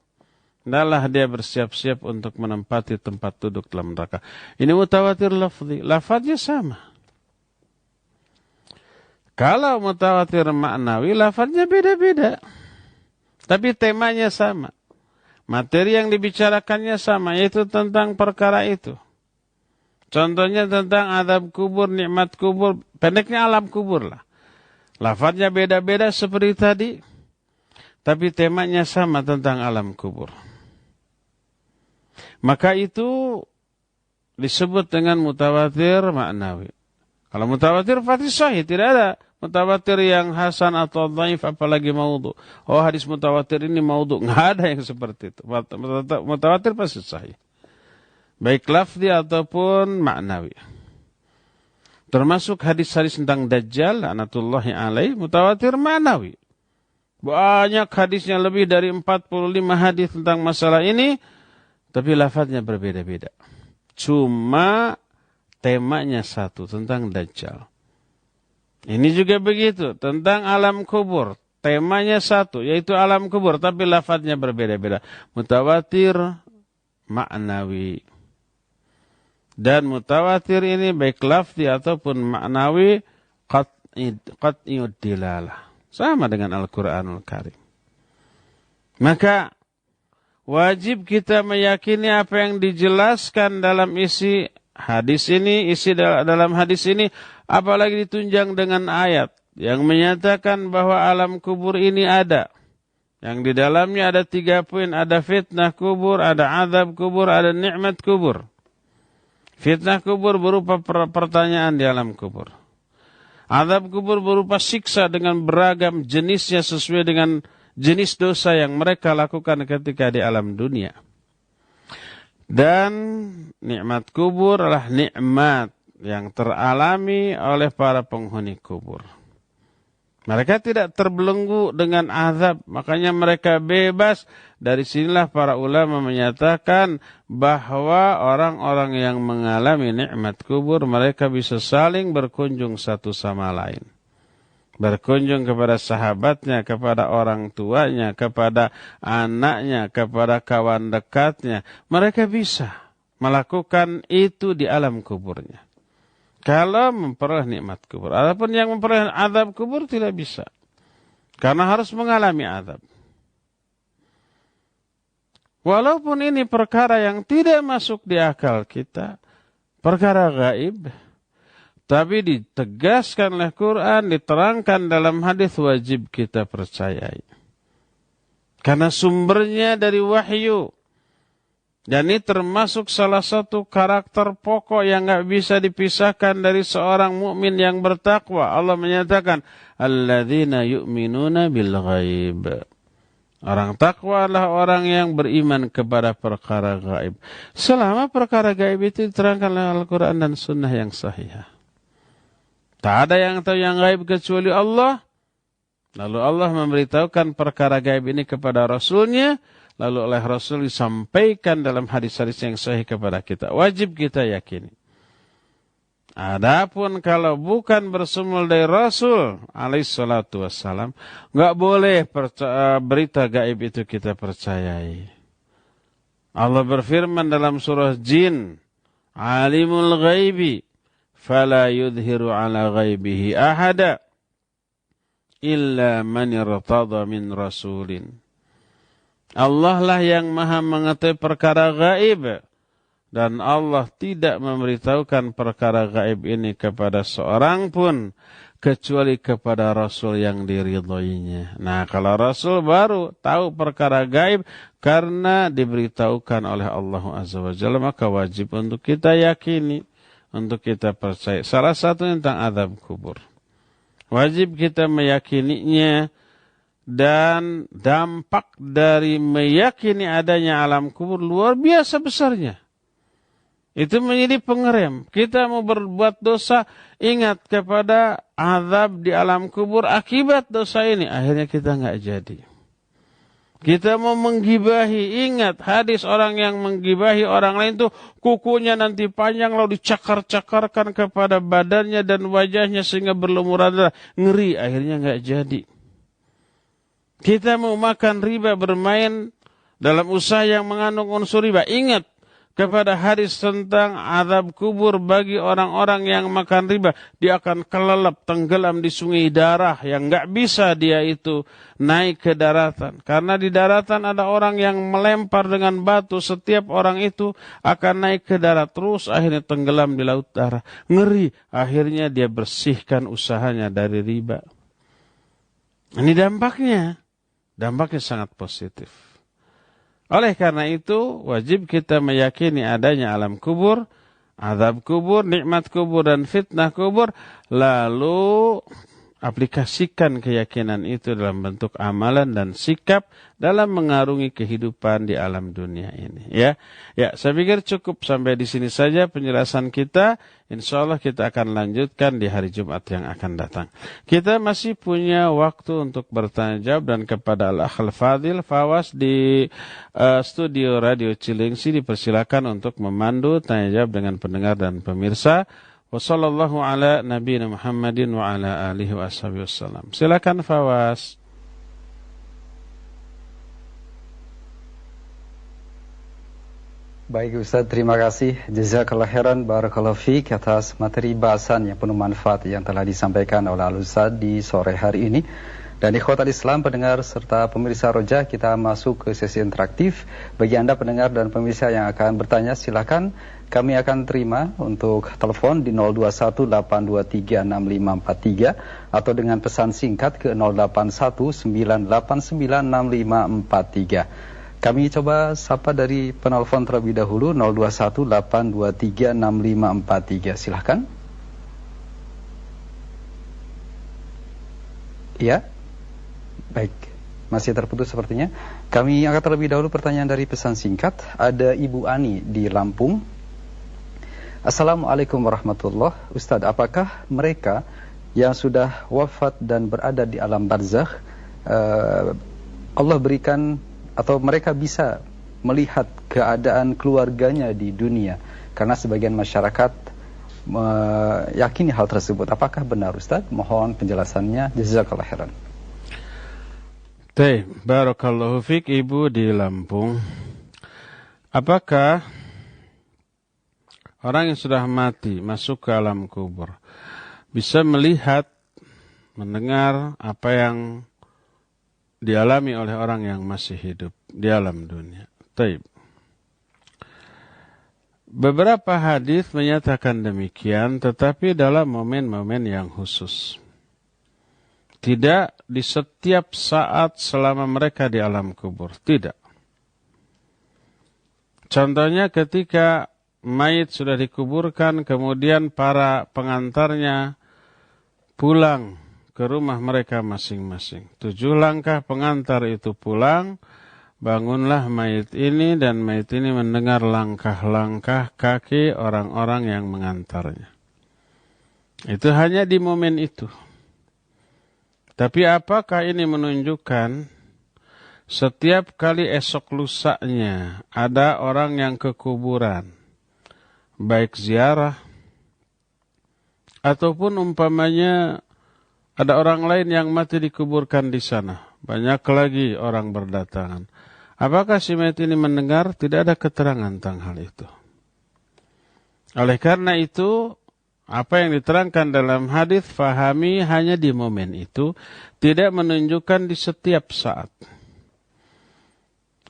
Speaker 1: hendaklah dia bersiap-siap untuk menempati tempat duduk dalam neraka. Ini mutawatir lafzi, lafadznya sama. Kalau mutawatir maknawi, lafadznya beda-beda. Tapi temanya sama. Materi yang dibicarakannya sama, yaitu tentang perkara itu. Contohnya tentang azab kubur, nikmat kubur, pendeknya alam kubur lah. Lafadznya beda-beda seperti tadi, tapi temanya sama tentang alam kubur. Maka itu disebut dengan mutawatir maknawi. Kalau mutawatir pasti sahih, tidak ada mutawatir yang hasan atau dhaif apalagi maudhu. Oh hadis mutawatir ini maudhu, enggak ada yang seperti itu. Mutawatir pasti sahih. Baik lafzi ataupun maknawi. Termasuk hadis-hadis tentang Dajjal, laknatullahi alaih, mutawatir maknawi. Banyak hadisnya, lebih dari 45 hadis tentang masalah ini, tapi lafadznya berbeda-beda. Cuma temanya satu, tentang Dajjal. Ini juga begitu, tentang alam kubur. Temanya satu, yaitu alam kubur, tapi lafadznya berbeda-beda. Mutawatir maknawi. Dan mutawatir ini baik lafzi ataupun maknawi qat'iyud dilalah. Sama dengan Al-Quranul Karim. Maka wajib kita meyakini apa yang dijelaskan dalam isi hadis ini, dalam hadis ini, apalagi ditunjang dengan ayat yang menyatakan bahwa alam kubur ini ada. Yang di dalamnya ada 3 poin, ada fitnah kubur, ada azab kubur, ada nikmat kubur. Fitnah kubur berupa pertanyaan di alam kubur. Azab kubur berupa siksa dengan beragam jenisnya sesuai dengan jenis dosa yang mereka lakukan ketika di alam dunia. Dan nikmat kubur adalah nikmat yang teralami oleh para penghuni kubur. Mereka tidak terbelenggu dengan azab, makanya mereka bebas. Dari sinilah para ulama menyatakan bahwa orang-orang yang mengalami nikmat kubur, mereka bisa saling berkunjung satu sama lain. Berkunjung kepada sahabatnya, kepada orang tuanya, kepada anaknya, kepada kawan dekatnya. Mereka bisa melakukan itu di alam kuburnya. Kalau memperoleh nikmat kubur. Adapun yang memperoleh azab kubur tidak bisa. Karena harus mengalami azab. Walaupun ini perkara yang tidak masuk di akal kita. Perkara gaib. Tapi ditegaskan oleh Quran, diterangkan dalam hadis, wajib kita percayai. Karena sumbernya dari wahyu. Dan ini termasuk salah satu karakter pokok yang enggak bisa dipisahkan dari seorang mukmin yang bertakwa. Allah menyatakan, alladzina yu'minuna bil ghaib. Orang takwa adalah orang yang beriman kepada perkara gaib. Selama perkara gaib itu diterangkan oleh Al-Quran dan Sunnah yang sahih. Tak ada yang tahu yang gaib kecuali Allah. Lalu Allah memberitahukan perkara gaib ini kepada Rasulnya. Lalu oleh Rasul disampaikan dalam hadis-hadis yang sahih kepada kita. Wajib kita yakini. Adapun kalau bukan bersumber dari Rasul alaihissalatu wassalam, enggak boleh berita gaib itu kita percayai. Allah berfirman dalam surah Jin, alimul ghaibi fala yudhiru ala ghaibihi ahada illa man irtada min rasulin. Allah lah yang maha mengetahui perkara gaib. Dan Allah tidak memberitahukan perkara gaib ini kepada seorang pun. Kecuali kepada Rasul yang diridhoinya. Nah, kalau Rasul baru tahu perkara gaib. Karena diberitahukan oleh Allah Azza wa Jalla. Maka wajib untuk kita yakini. Untuk kita percaya. Salah satu tentang azab kubur. Wajib kita meyakininya. Dan dampak dari meyakini adanya alam kubur luar biasa besarnya. Itu menjadi pengerem. Kita mau berbuat dosa, ingat kepada azab di alam kubur akibat dosa ini. Akhirnya kita enggak jadi. Kita mau menggibahi, ingat hadis orang yang menggibahi orang lain itu kukunya nanti panjang lalu dicakar-cakarkan kepada badannya dan wajahnya sehingga berlumuran darah. Ngeri, akhirnya enggak jadi. Kita mau makan riba, bermain dalam usaha yang mengandung unsur riba. Ingat kepada hadis tentang azab kubur bagi orang-orang yang makan riba. Dia akan kelelep, tenggelam di sungai darah yang enggak bisa dia itu naik ke daratan. Karena di daratan ada orang yang melempar dengan batu. Setiap orang itu akan naik ke darat. Terus akhirnya tenggelam di laut darah. Ngeri. Akhirnya dia bersihkan usahanya dari riba. Ini dampaknya. Dampaknya sangat positif. Oleh karena itu, wajib kita meyakini adanya alam kubur, azab kubur, nikmat kubur, dan fitnah kubur. Lalu aplikasikan keyakinan itu dalam bentuk amalan dan sikap dalam mengarungi kehidupan di alam dunia ini. Ya, saya pikir cukup sampai di sini saja penjelasan kita. Insya Allah kita akan lanjutkan di hari Jumat yang akan datang. Kita masih punya waktu untuk bertanya jawab dan kepada Al-Akhil Fadil Fawas di studio Radio Cilengsi dipersilakan untuk memandu tanya jawab dengan pendengar dan pemirsa. Wassallallahu ala nabiyina Muhammadin wa ala alihi wa ashabihi wassalam. Silakan Fawas.
Speaker 2: Baik Ustaz, terima kasih. Jazakallah khairan, barakallahu fiik atas materi bahasan yang penuh manfaat yang telah disampaikan oleh Al-Ustaz di sore hari ini. Dan ikhwatal Islam, pendengar serta pemirsa Roja, kita masuk ke sesi interaktif. Bagi Anda pendengar dan pemirsa yang akan bertanya, silakan kami akan terima untuk telepon di 0218236543 atau dengan pesan singkat ke 0819896543. Kami coba sapa dari penelpon terlebih dahulu 0218236543. Silahkan. Ya, baik. Masih terputus sepertinya. Kami angkat terlebih dahulu pertanyaan dari pesan singkat. Ada Ibu Ani di Lampung. Assalamualaikum warahmatullahi. Ustadz, apakah mereka yang sudah wafat dan berada di alam barzakh, Allah berikan atau mereka bisa melihat keadaan keluarganya di dunia? Karena sebagian masyarakat meyakini hal tersebut. Apakah benar Ustaz? Mohon penjelasannya. Jazakallah khairan.
Speaker 1: Baik, barakallahu fiik Ibu di Lampung. Apakah orang yang sudah mati masuk ke alam kubur bisa melihat, mendengar apa yang dialami oleh orang yang masih hidup di alam dunia? Taib. Beberapa hadis menyatakan demikian, tetapi dalam momen-momen yang khusus. Tidak di setiap saat selama mereka di alam kubur. Tidak. Contohnya ketika mayit sudah dikuburkan, kemudian para pengantarnya pulang ke rumah mereka masing-masing. 7 langkah pengantar itu pulang, bangunlah mayit ini, dan mayit ini mendengar langkah-langkah kaki orang-orang yang mengantarnya. Itu hanya di momen itu. Tapi apakah ini menunjukkan setiap kali esok lusanya ada orang yang ke kuburan, baik ziarah ataupun umpamanya ada orang lain yang mati dikuburkan di sana, banyak lagi orang berdatangan, apakah si mayit ini mendengar? Tidak ada keterangan tentang hal itu. Oleh karena itu, apa yang diterangkan dalam hadis, fahami hanya di momen itu, tidak menunjukkan di setiap saat.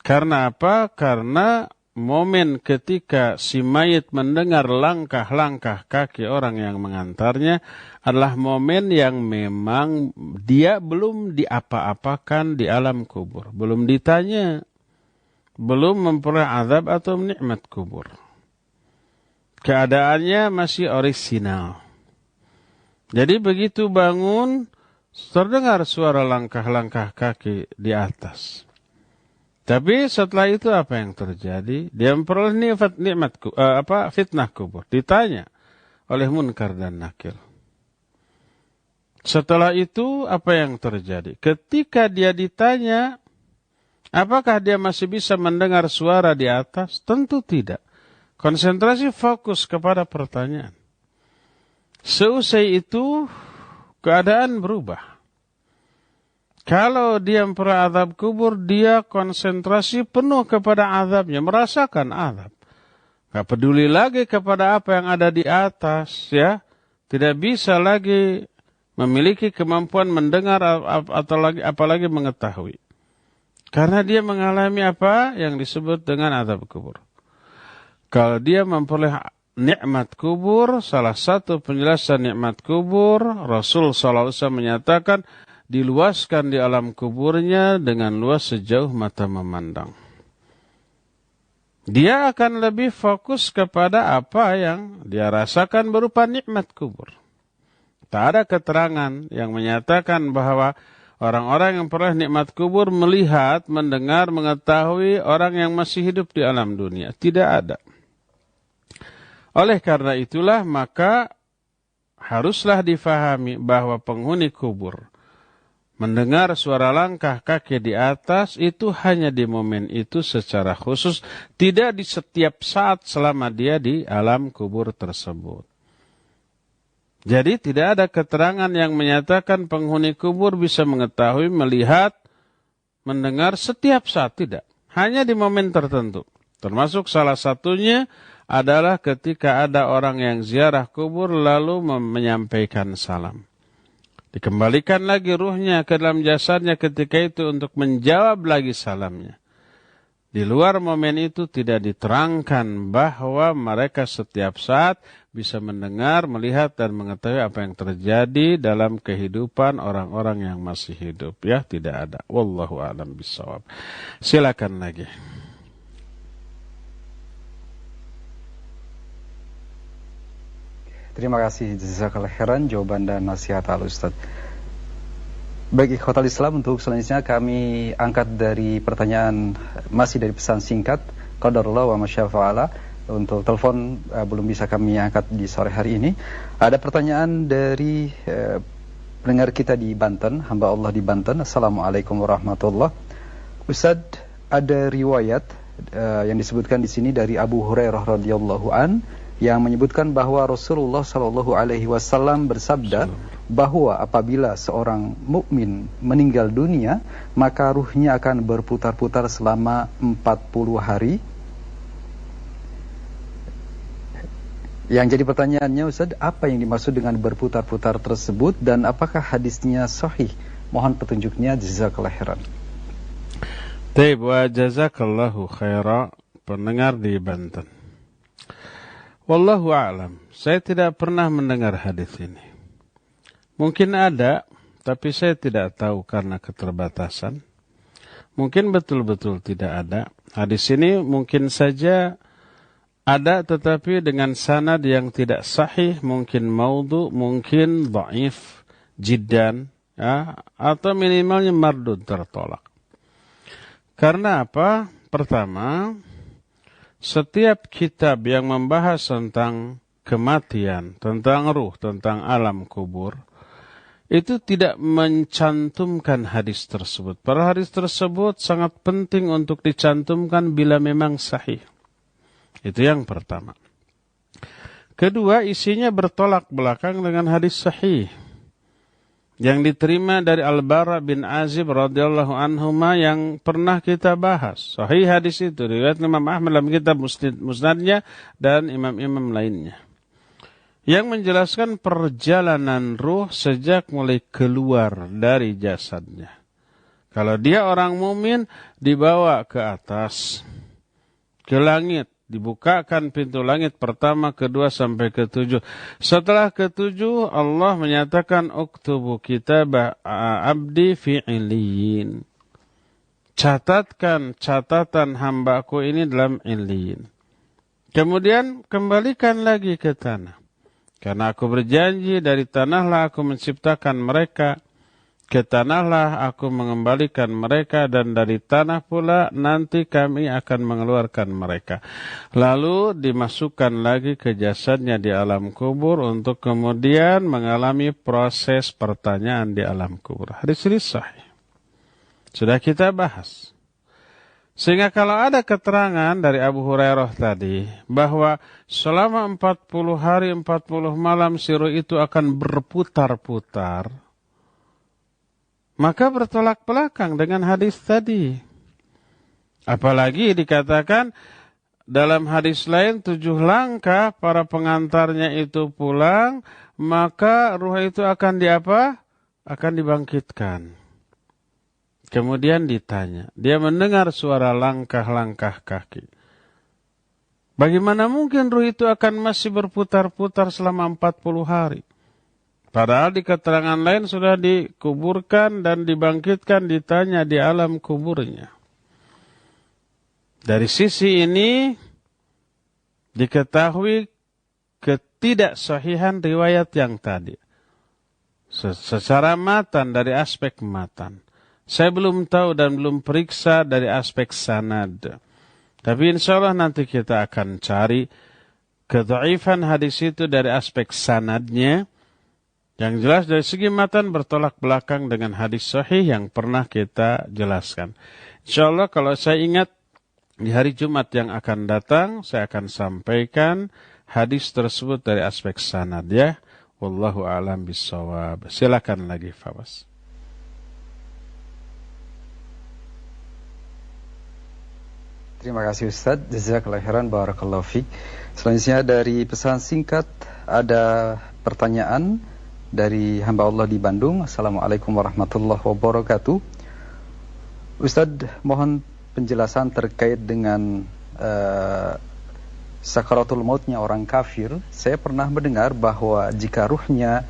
Speaker 1: Karena apa? Karena momen ketika si mayit mendengar langkah-langkah kaki orang yang mengantarnya adalah momen yang memang dia belum diapa-apakan di alam kubur. Belum ditanya, belum memperoleh azab atau nikmat kubur. Keadaannya masih orisinal. Jadi begitu bangun, terdengar suara langkah-langkah kaki di atas. Tapi setelah itu apa yang terjadi? Dia memperoleh fitnah kubur. Ditanya oleh Munkar dan Nakir. Setelah itu apa yang terjadi? Ketika dia ditanya, apakah dia masih bisa mendengar suara di atas? Tentu tidak. Konsentrasi fokus kepada pertanyaan. Seusai itu keadaan berubah. Kalau dia memperoleh azab kubur, dia konsentrasi penuh kepada azabnya, merasakan azab. Gak peduli lagi kepada apa yang ada di atas, ya. Tidak bisa lagi memiliki kemampuan mendengar atau apalagi mengetahui. Karena dia mengalami apa yang disebut dengan azab kubur. Kalau dia memperoleh nikmat kubur, salah satu penjelasan nikmat kubur, Rasul SAW menyatakan, diluaskan di alam kuburnya dengan luas sejauh mata memandang. Dia akan lebih fokus kepada apa yang dia rasakan berupa nikmat kubur. Tak ada keterangan yang menyatakan bahwa orang-orang yang peroleh nikmat kubur melihat, mendengar, mengetahui orang yang masih hidup di alam dunia. Tidak ada. Oleh karena itulah maka haruslah difahami bahwa penghuni kubur mendengar suara langkah kaki di atas itu hanya di momen itu secara khusus, tidak di setiap saat selama dia di alam kubur tersebut. Jadi tidak ada keterangan yang menyatakan penghuni kubur bisa mengetahui, melihat, mendengar setiap saat, tidak. Hanya di momen tertentu. Termasuk salah satunya adalah ketika ada orang yang ziarah kubur lalu menyampaikan salam. Dikembalikan lagi ruhnya ke dalam jasadnya ketika itu untuk menjawab lagi salamnya. Di luar momen itu tidak diterangkan bahwa mereka setiap saat bisa mendengar, melihat, dan mengetahui apa yang terjadi dalam kehidupan orang-orang yang masih hidup. Ya, tidak ada. Wallahu a'lam bishawab. Silakan lagi.
Speaker 2: Terima kasih jazakallahu khairan jawaban dan nasihat Al-Ustaz. Baik, ikhwatal Islam, untuk selanjutnya kami angkat dari pertanyaan masih dari pesan singkat qadarullah wa masyafa'ala. Untuk telepon belum bisa kami angkat di sore hari ini. Ada pertanyaan dari pendengar kita di Banten, hamba Allah di Banten. Assalamualaikum warahmatullahi. Ustaz, ada riwayat yang disebutkan di sini dari Abu Hurairah radhiyallahu an yang menyebutkan bahwa Rasulullah sallallahu alaihi wasallam bersabda bahwa apabila seorang mukmin meninggal dunia, maka ruhnya akan berputar-putar selama 40 hari. Yang jadi pertanyaannya, Ustaz, apa yang dimaksud dengan berputar-putar tersebut dan apakah hadisnya sahih? Mohon petunjuknya, jazakallahu khairan.
Speaker 1: Baik, wa jazakallahu khairan pendengar di Banten. Wallahu a'lam. Saya tidak pernah mendengar hadis ini. Mungkin ada, tapi saya tidak tahu karena keterbatasan. Mungkin betul-betul tidak ada. Hadis ini mungkin saja ada, tetapi dengan sanad yang tidak sahih, mungkin maudhu, mungkin dhaif, jiddan, ya, atau minimalnya mardud, tertolak. Karena apa? Pertama, setiap kitab yang membahas tentang kematian, tentang ruh, tentang alam kubur, itu tidak mencantumkan hadis tersebut. Para hadis tersebut sangat penting untuk dicantumkan bila memang sahih. Itu yang pertama. Kedua, isinya bertolak belakang dengan hadis sahih yang diterima dari Al-Bara bin Azib radhiyallahu anhuma yang pernah kita bahas. Sahih hadis itu riwayat Imam Ahmad dalam kitab Musnadnya dan imam-imam lainnya, yang menjelaskan perjalanan ruh sejak mulai keluar dari jasadnya. Kalau dia orang mukmin, dibawa ke atas, ke langit, dibukakan pintu langit pertama, kedua sampai ketujuh. Setelah ketujuh, Allah menyatakan uktubu kitabah abdi fi illiyin. Catatkan catatan hambaku ini dalam illiyin. Kemudian kembalikan lagi ke tanah. Karena aku berjanji dari tanahlah aku menciptakan mereka. Ke tanahlah aku mengembalikan mereka dan dari tanah pula nanti kami akan mengeluarkan mereka. Lalu dimasukkan lagi ke jasadnya di alam kubur untuk kemudian mengalami proses pertanyaan di alam kubur. Hadis ini sahih. Sudah kita bahas. Sehingga kalau ada keterangan dari Abu Hurairah tadi bahwa selama 40 hari 40 malam si ruh itu akan berputar-putar, maka bertolak belakang dengan hadis tadi. Apalagi dikatakan dalam hadis lain 7 langkah para pengantarnya itu pulang, maka ruh itu akan diapa? Akan dibangkitkan. Kemudian ditanya, dia mendengar suara langkah-langkah kaki. Bagaimana mungkin ruh itu akan masih berputar-putar selama 40 hari? Padahal di keterangan lain sudah dikuburkan dan dibangkitkan, ditanya di alam kuburnya. Dari sisi ini diketahui ketidaksahihan riwayat yang tadi. Secara matan, dari aspek matan. Saya belum tahu dan belum periksa dari aspek sanad. Tapi insya Allah nanti kita akan cari kedhaifan hadis itu dari aspek sanadnya. Yang jelas dari segi matan bertolak belakang dengan hadis sahih yang pernah kita jelaskan. InsyaAllah kalau saya ingat di hari Jumat yang akan datang, saya akan sampaikan hadis tersebut dari aspek sanad ya. Wallahu a'lam bishawab. Silakan lagi Fawaz.
Speaker 2: Terima kasih Ustadz, jazakallahu khairan, barakallahu fiik. Selanjutnya dari pesan singkat ada pertanyaan dari hamba Allah di Bandung. Assalamualaikum warahmatullahi wabarakatuh. Ustadz, mohon penjelasan terkait dengan sakaratul mautnya orang kafir. Saya pernah mendengar bahwa jika ruhnya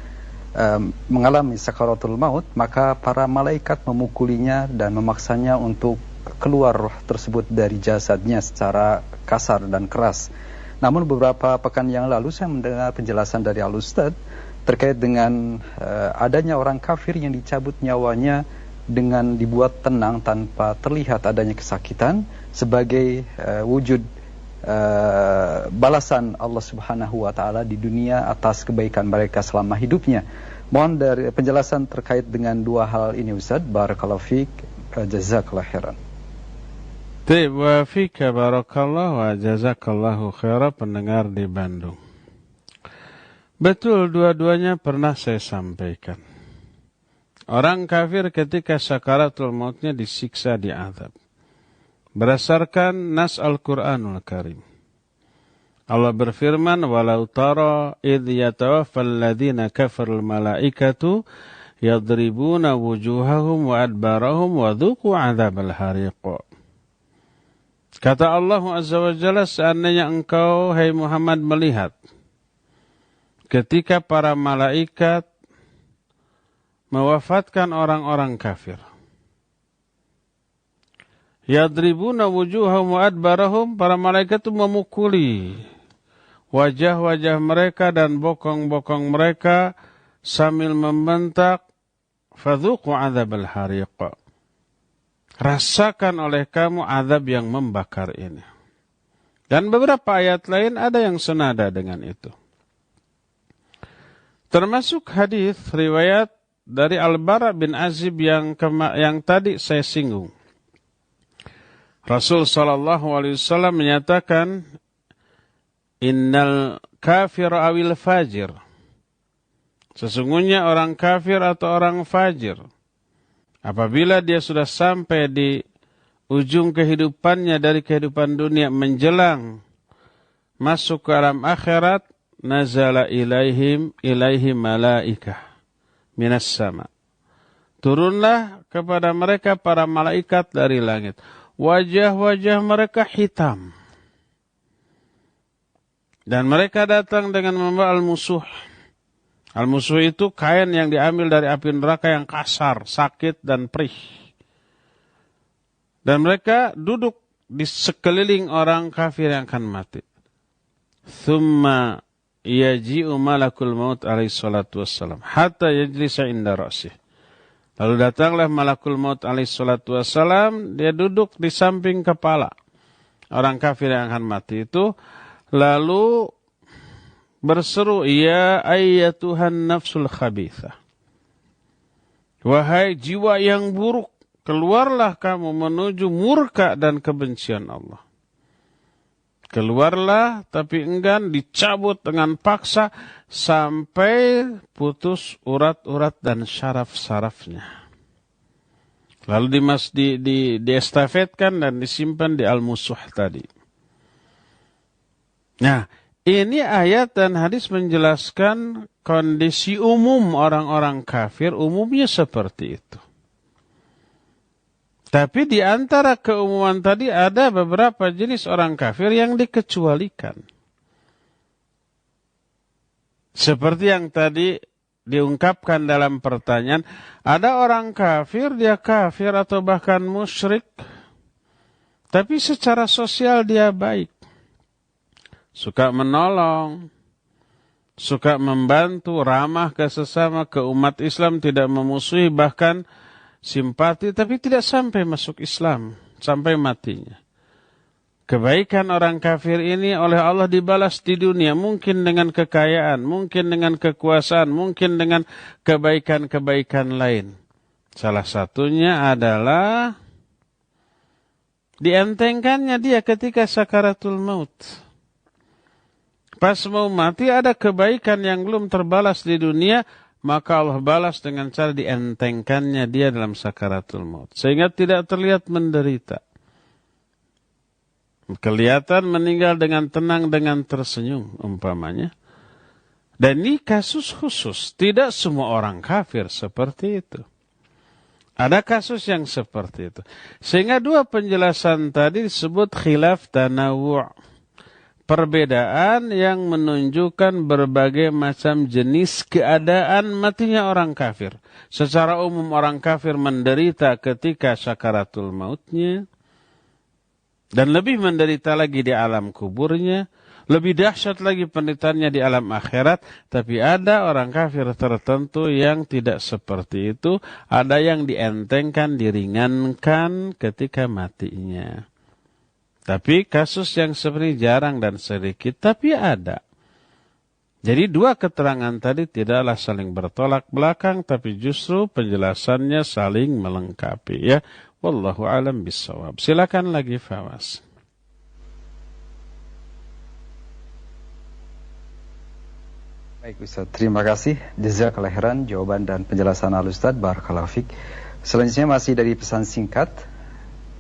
Speaker 2: mengalami sakaratul maut, maka para malaikat memukulinya dan memaksanya untuk keluar roh tersebut dari jasadnya secara kasar dan keras. Namun beberapa pekan yang lalu saya mendengar penjelasan dari Al-Ustadz terkait dengan adanya orang kafir yang dicabut nyawanya dengan dibuat tenang tanpa terlihat adanya kesakitan sebagai wujud balasan Allah Subhanahu wa taala di dunia atas kebaikan mereka selama hidupnya. Mohon dari penjelasan terkait dengan dua hal ini Ustaz. Barakallahu fiik, jazakallahu khairan.
Speaker 1: Wa fika barakallahu wa jazakallahu khairan pendengar di Bandung. Betul, dua-duanya pernah saya sampaikan. Orang kafir ketika sakaratul mautnya disiksa, diazab. Berdasarkan nas Al-Quranul Karim. Allah berfirman, walau tara idh yatawaffal ladzina kafarul malaikatu yadribuna wujuhahum wa adbarahum wa dhuqu adzabal hariq. Kata Allah Azza wa Jalla, seandainya engkau, hai Muhammad, melihat ketika para malaikat mewafatkan orang-orang kafir. Yadribuna wujuhahum wa adbarahum, para malaikat itu memukuli wajah-wajah mereka dan bokong-bokong mereka sambil membentak, fadhuqu adzabal hariq. Rasakan oleh kamu azab yang membakar ini. Dan beberapa ayat lain ada yang senada dengan itu. Termasuk hadis riwayat dari Al-Bara bin Azib yang tadi saya singgung. Rasul SAW menyatakan, innal kafir awil fajir. Sesungguhnya orang kafir atau orang fajir, apabila dia sudah sampai di ujung kehidupannya dari kehidupan dunia menjelang masuk ke alam akhirat, nazala ilaihi malaikah minas sama. Turunlah kepada mereka para malaikat dari langit. Wajah-wajah mereka hitam. Dan mereka datang dengan membawa al-musuh. Al-musuh itu kain yang diambil dari api neraka yang kasar, sakit, dan perih. Dan mereka duduk di sekeliling orang kafir yang akan mati. Thumma yaji'u malakul maut alaihi salatu wassalam. Hatta yajlisa inda ra'sih. Lalu datanglah malakul maut alaihi salatu wassalam. Dia duduk di samping kepala orang kafir yang akan mati itu. Lalu berseru, ya ayyatuhan nafsul khabithah. Wahai jiwa yang buruk, keluarlah kamu menuju murka dan kebencian Allah. Keluarlah, tapi enggan, dicabut dengan paksa sampai putus urat-urat dan syaraf-syarafnya. Lalu diestafetkan dan disimpan di al-musuh tadi. Nah, ini ayat dan hadis menjelaskan kondisi umum orang-orang kafir, umumnya seperti itu. Tapi di antara keumuman tadi ada beberapa jenis orang kafir yang dikecualikan. Seperti yang tadi diungkapkan dalam pertanyaan, ada orang kafir, dia kafir atau bahkan musyrik, tapi secara sosial dia baik. Suka menolong, suka membantu, ramah ke sesama, ke umat Islam, tidak memusuhi, bahkan simpati, tapi tidak sampai masuk Islam, sampai matinya. Kebaikan orang kafir ini oleh Allah dibalas di dunia, mungkin dengan kekayaan, mungkin dengan kekuasaan, mungkin dengan kebaikan-kebaikan lain. Salah satunya adalah dientengkannya dia ketika sakaratul maut. Pas mau mati ada kebaikan yang belum terbalas di dunia, maka Allah balas dengan cara dientengkannya dia dalam sakaratul maut. Sehingga tidak terlihat menderita. Kelihatan meninggal dengan tenang, dengan tersenyum umpamanya. Dan ini kasus khusus. Tidak semua orang kafir seperti itu. Ada kasus yang seperti itu. Sehingga dua penjelasan tadi disebut khilaf tanawu'. Perbedaan yang menunjukkan berbagai macam jenis keadaan matinya orang kafir. Secara umum orang kafir menderita ketika sakaratul mautnya. Dan lebih menderita lagi di alam kuburnya. Lebih dahsyat lagi penderitaannya di alam akhirat. Tapi ada orang kafir tertentu yang tidak seperti itu. Ada yang dientengkan, diringankan ketika matinya. Tapi kasus yang seperti jarang dan sedikit. Tapi ada. Jadi dua keterangan tadi tidaklah saling bertolak belakang. Tapi justru penjelasannya saling melengkapi. Ya. Wallahu alam bissawab. Silakan lagi Fawaz.
Speaker 2: Baik Ustaz, terima kasih. Jazakallahu khairan jawaban dan penjelasan Al-Ustaz. Barakallahu fiik. Selanjutnya masih dari pesan singkat.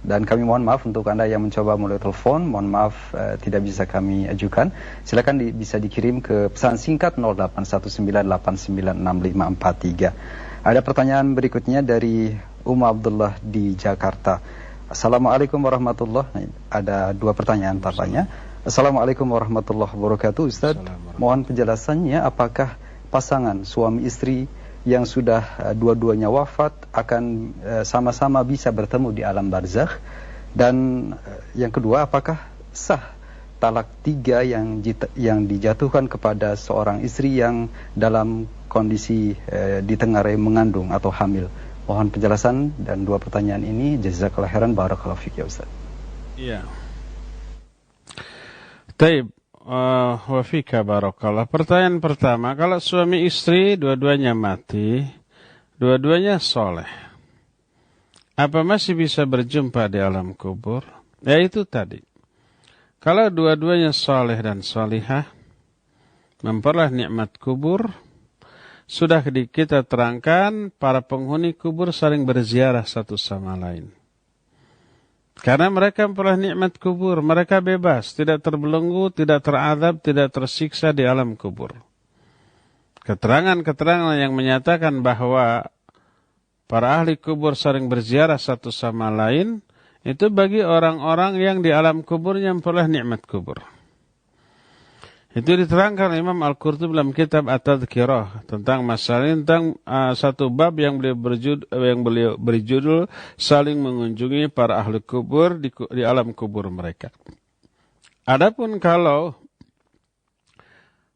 Speaker 2: Dan kami mohon maaf untuk Anda yang mencoba melalui telepon. Mohon maaf tidak bisa kami ajukan. Silakan bisa dikirim ke pesan singkat 0819896543. Ada pertanyaan berikutnya dari Abdullah di Jakarta. Assalamualaikum warahmatullahi wabarakatuh. Ada dua pertanyaan tampaknya. Assalamualaikum warahmatullahi wabarakatuh. Ustaz, mohon penjelasannya apakah pasangan suami istri yang sudah dua-duanya wafat akan sama-sama bisa bertemu di alam barzakh? Dan yang kedua, apakah sah talak 3 yang dijatuhkan kepada seorang istri yang dalam kondisi ditengarai mengandung atau hamil? Mohon penjelasan dan dua pertanyaan ini. Jazakallahu khairan barakallahu fiik ya Ustaz.
Speaker 1: Iya. Taib wa fika barakallah. Pertanyaan pertama, kalau suami istri dua-duanya mati, dua-duanya soleh, apa masih bisa berjumpa di alam kubur? Ya itu tadi. Kalau dua-duanya soleh dan solihah, memperoleh nikmat kubur, sudah kita terangkan para penghuni kubur saling berziarah satu sama lain. Karena mereka memperoleh nikmat kubur, mereka bebas, tidak terbelenggu, tidak terazab, tidak tersiksa di alam kubur. Keterangan-keterangan yang menyatakan bahwa para ahli kubur saling berziarah satu sama lain, itu bagi orang-orang yang di alam kuburnya memperoleh nikmat kubur. Itu diterangkan Imam Al-Qurtubi dalam kitab At-Tadhkirah tentang masalah tentang satu bab yang beliau berjudul saling mengunjungi para ahli kubur di alam kubur mereka. Adapun kalau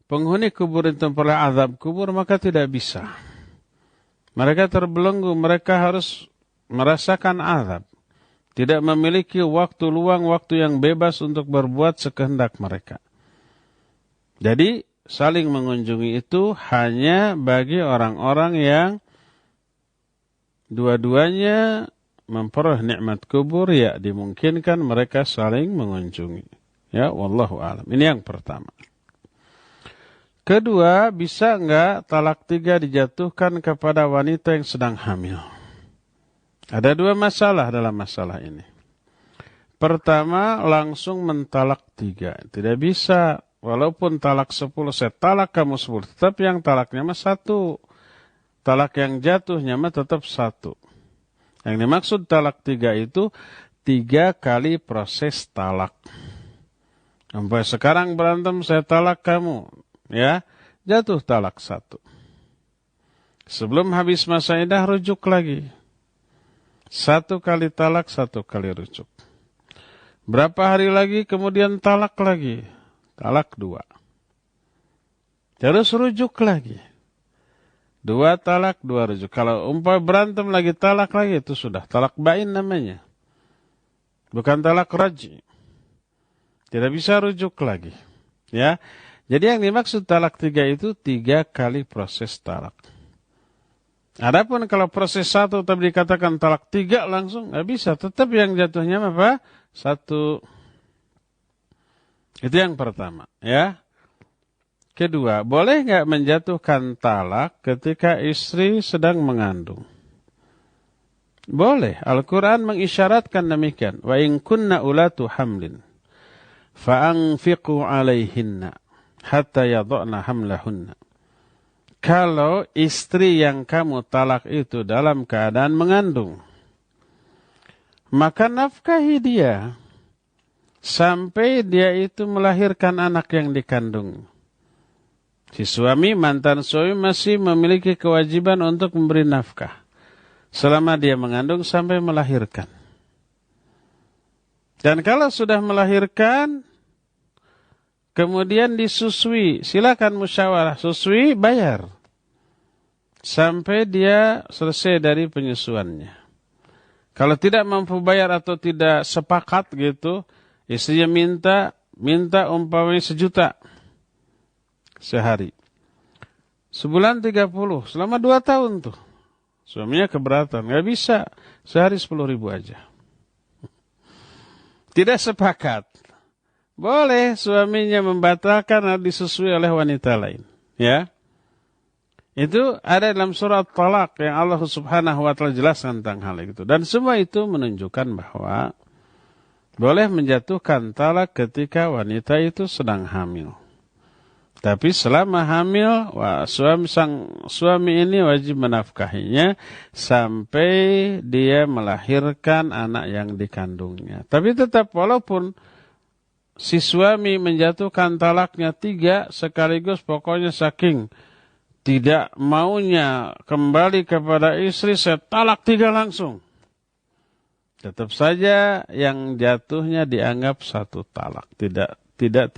Speaker 1: penghuni kubur itu memperoleh azab kubur, maka tidak bisa. Mereka terbelenggu, mereka harus merasakan azab. Tidak memiliki waktu luang, waktu yang bebas untuk berbuat sekehendak mereka. Jadi saling mengunjungi itu hanya bagi orang-orang yang dua-duanya memperoleh nikmat kubur, ya dimungkinkan mereka saling mengunjungi. Ya, wallahu a'lam. Ini yang pertama. Kedua, bisa enggak talak 3 dijatuhkan kepada wanita yang sedang hamil? Ada dua masalah dalam masalah ini. Pertama, langsung mentalak 3. Tidak bisa. Walaupun talak 10, saya talak kamu 10. Tetap yang talaknya mah 1. Talak yang jatuhnya mah tetap 1. Yang dimaksud talak 3 itu 3 kali proses talak. Sampai sekarang berantem, saya talak kamu. Ya, jatuh talak 1. Sebelum habis masa iddah, rujuk lagi. 1 kali talak, 1 kali rujuk. Berapa hari lagi, kemudian talak lagi. Talak 2. Terus rujuk lagi. 2 talak, 2 rujuk. Kalau umpamanya berantem lagi, talak lagi, itu sudah talak bain namanya. Bukan talak raji. Tidak bisa rujuk lagi. Ya. Jadi yang dimaksud talak 3 itu 3 kali proses talak. Adapun kalau proses 1 tapi dikatakan talak 3 langsung, nggak bisa. Tetap yang jatuhnya apa? 1. Itu yang pertama, ya. Kedua, boleh nggak menjatuhkan talak ketika istri sedang mengandung? Boleh. Al-Quran mengisyaratkan demikian. Wa in kunna ulatu hamlin. fa'anfiqu 'alaihinna hatta yadha'na hamlahunna. Kalau istri yang kamu talak itu dalam keadaan mengandung, maka nafkahi dia sampai dia itu melahirkan anak yang dikandung. Si suami, mantan suami masih memiliki kewajiban untuk memberi nafkah selama dia mengandung sampai melahirkan. Dan kalau sudah melahirkan, kemudian disusui, silakan musyawarah, susui, bayar. Sampai dia selesai dari penyusuannya. Kalau tidak mampu bayar atau tidak sepakat gitu, istrinya minta umpamanya 1 juta sehari. Sebulan 30, selama 2 tahun tuh. Suaminya keberatan, nggak bisa, sehari 10.000 aja. Tidak sepakat. Boleh suaminya membatalkan atau disusui oleh wanita lain. Ya. Itu ada dalam surat Talak yang Allah Subhanahu wa taala jelaskan tentang hal itu. Dan semua itu menunjukkan bahwa boleh menjatuhkan talak ketika wanita itu sedang hamil. Tapi selama hamil, sang suami ini wajib menafkahinya sampai dia melahirkan anak yang dikandungnya. Tapi tetap walaupun si suami menjatuhkan talaknya 3 sekaligus, pokoknya saking tidak maunya kembali kepada istri, saya talak 3 langsung. Tetap saja yang jatuhnya dianggap 1 talak, tidak 3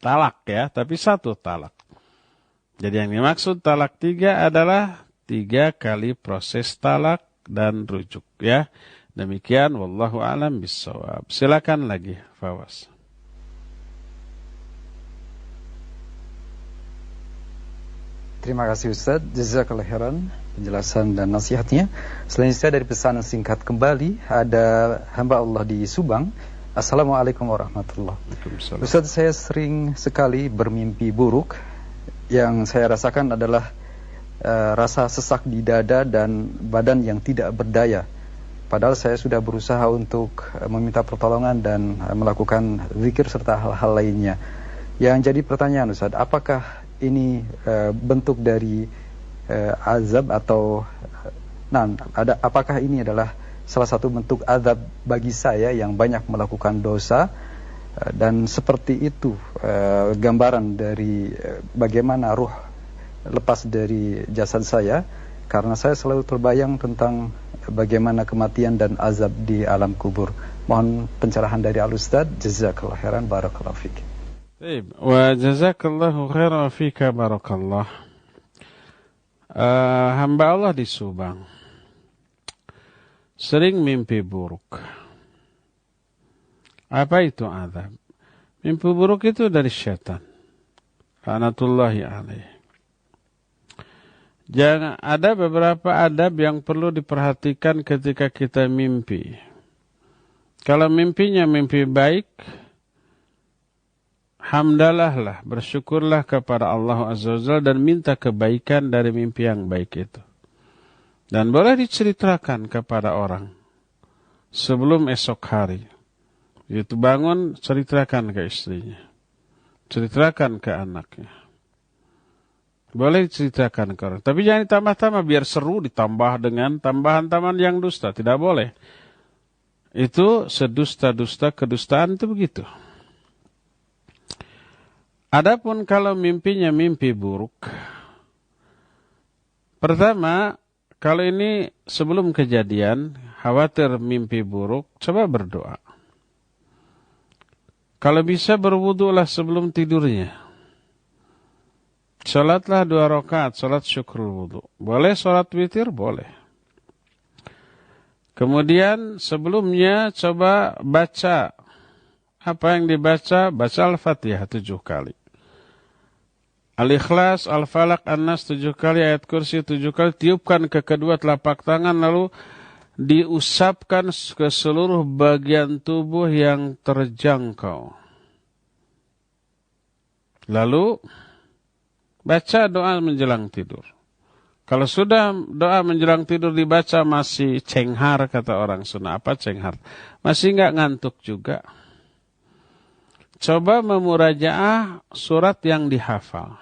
Speaker 1: talak ya, tapi 1 talak. Jadi yang dimaksud talak 3 adalah 3 kali proses talak dan rujuk ya. Demikian wallahu a'lam bissawab. Silakan lagi Fawaz.
Speaker 2: Terima kasih Ustaz, jazakallahu khairan penjelasan dan nasihatnya. Selanjutnya dari pesan singkat kembali, ada hamba Allah di Subang. Assalamualaikum warahmatullahi wabarakatuh. Ustaz, saya sering sekali bermimpi buruk. Yang saya rasakan adalah rasa sesak di dada dan badan yang tidak berdaya. Padahal saya sudah berusaha untuk meminta pertolongan dan melakukan zikir serta hal-hal lainnya. Yang jadi pertanyaan Ustaz, apakah ini bentuk dari azab atau apakah ini adalah salah satu bentuk azab bagi saya yang banyak melakukan dosa, dan seperti itu gambaran dari bagaimana ruh lepas dari jasad saya, karena saya selalu terbayang tentang bagaimana kematian dan azab di alam kubur. Mohon pencerahan dari Al-Ustaz. Jazakallahu khairan, barakallahu fiik.
Speaker 1: Baik, wa jazakallahu khairan fika barakallah. Hamba Allah di Subang sering mimpi buruk. Apa itu azab? Mimpi buruk itu dari syaitan. Laknatullahi alaih. Jangan, ada beberapa adab yang perlu diperhatikan ketika kita mimpi. Kalau mimpinya mimpi baik, hamdalahlah, bersyukurlah kepada Allah Azza wa Jalla dan minta kebaikan dari mimpi yang baik itu. Dan boleh diceritakan kepada orang sebelum esok hari. Itu bangun, ceritakan ke istrinya, ceritakan ke anaknya. Boleh diceritakan ke orang. Tapi jangan ditambah-tambah biar seru, ditambah dengan tambahan-tambahan yang dusta. Tidak boleh. Itu sedusta-dusta, kedustaan itu begitu. Adapun kalau mimpinya mimpi buruk, pertama, kalau ini sebelum kejadian, khawatir mimpi buruk, coba berdoa. Kalau bisa berwudulah sebelum tidurnya. Salatlah 2 rakaat, salat syukur wudu. Boleh salat witir? Boleh. Kemudian sebelumnya coba baca. Apa yang dibaca? Baca Al-Fatihah 7 kali. Al-Ikhlas, Al-Falaq, An-Nas 7 kali, ayat kursi 7 kali. Tiupkan ke kedua telapak tangan, lalu diusapkan ke seluruh bagian tubuh yang terjangkau. Lalu baca doa menjelang tidur. Kalau sudah doa menjelang tidur dibaca masih cenghar, kata orang Sunda. Apa cenghar? Masih nggak ngantuk juga. Coba memurajaah surat yang dihafal.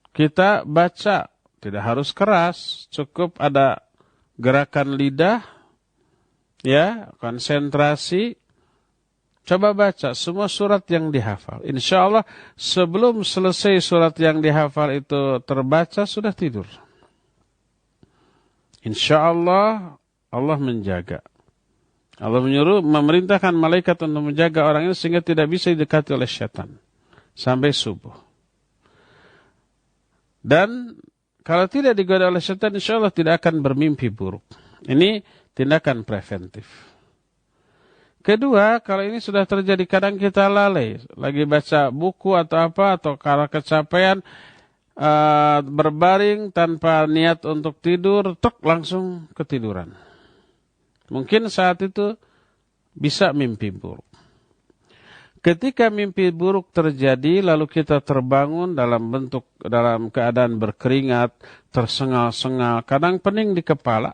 Speaker 1: Kita baca, tidak harus keras, cukup ada gerakan lidah, ya, konsentrasi. Coba baca semua surat yang dihafal. Insya Allah sebelum selesai surat yang dihafal itu terbaca, sudah tidur. Insya Allah, Allah menjaga. Allah memerintahkan malaikat untuk menjaga orang ini sehingga tidak bisa didekati oleh syaitan sampai subuh. Dan kalau tidak digoda oleh syaitan, insya Allah tidak akan bermimpi buruk. Ini tindakan preventif. Kedua, kalau ini sudah terjadi, kadang kita lalai, lagi baca buku atau apa, atau karena kecapean, berbaring tanpa niat untuk tidur, langsung ketiduran. Mungkin saat itu bisa mimpi buruk. Ketika mimpi buruk terjadi, lalu kita terbangun dalam keadaan berkeringat, tersengal-sengal, kadang pening di kepala,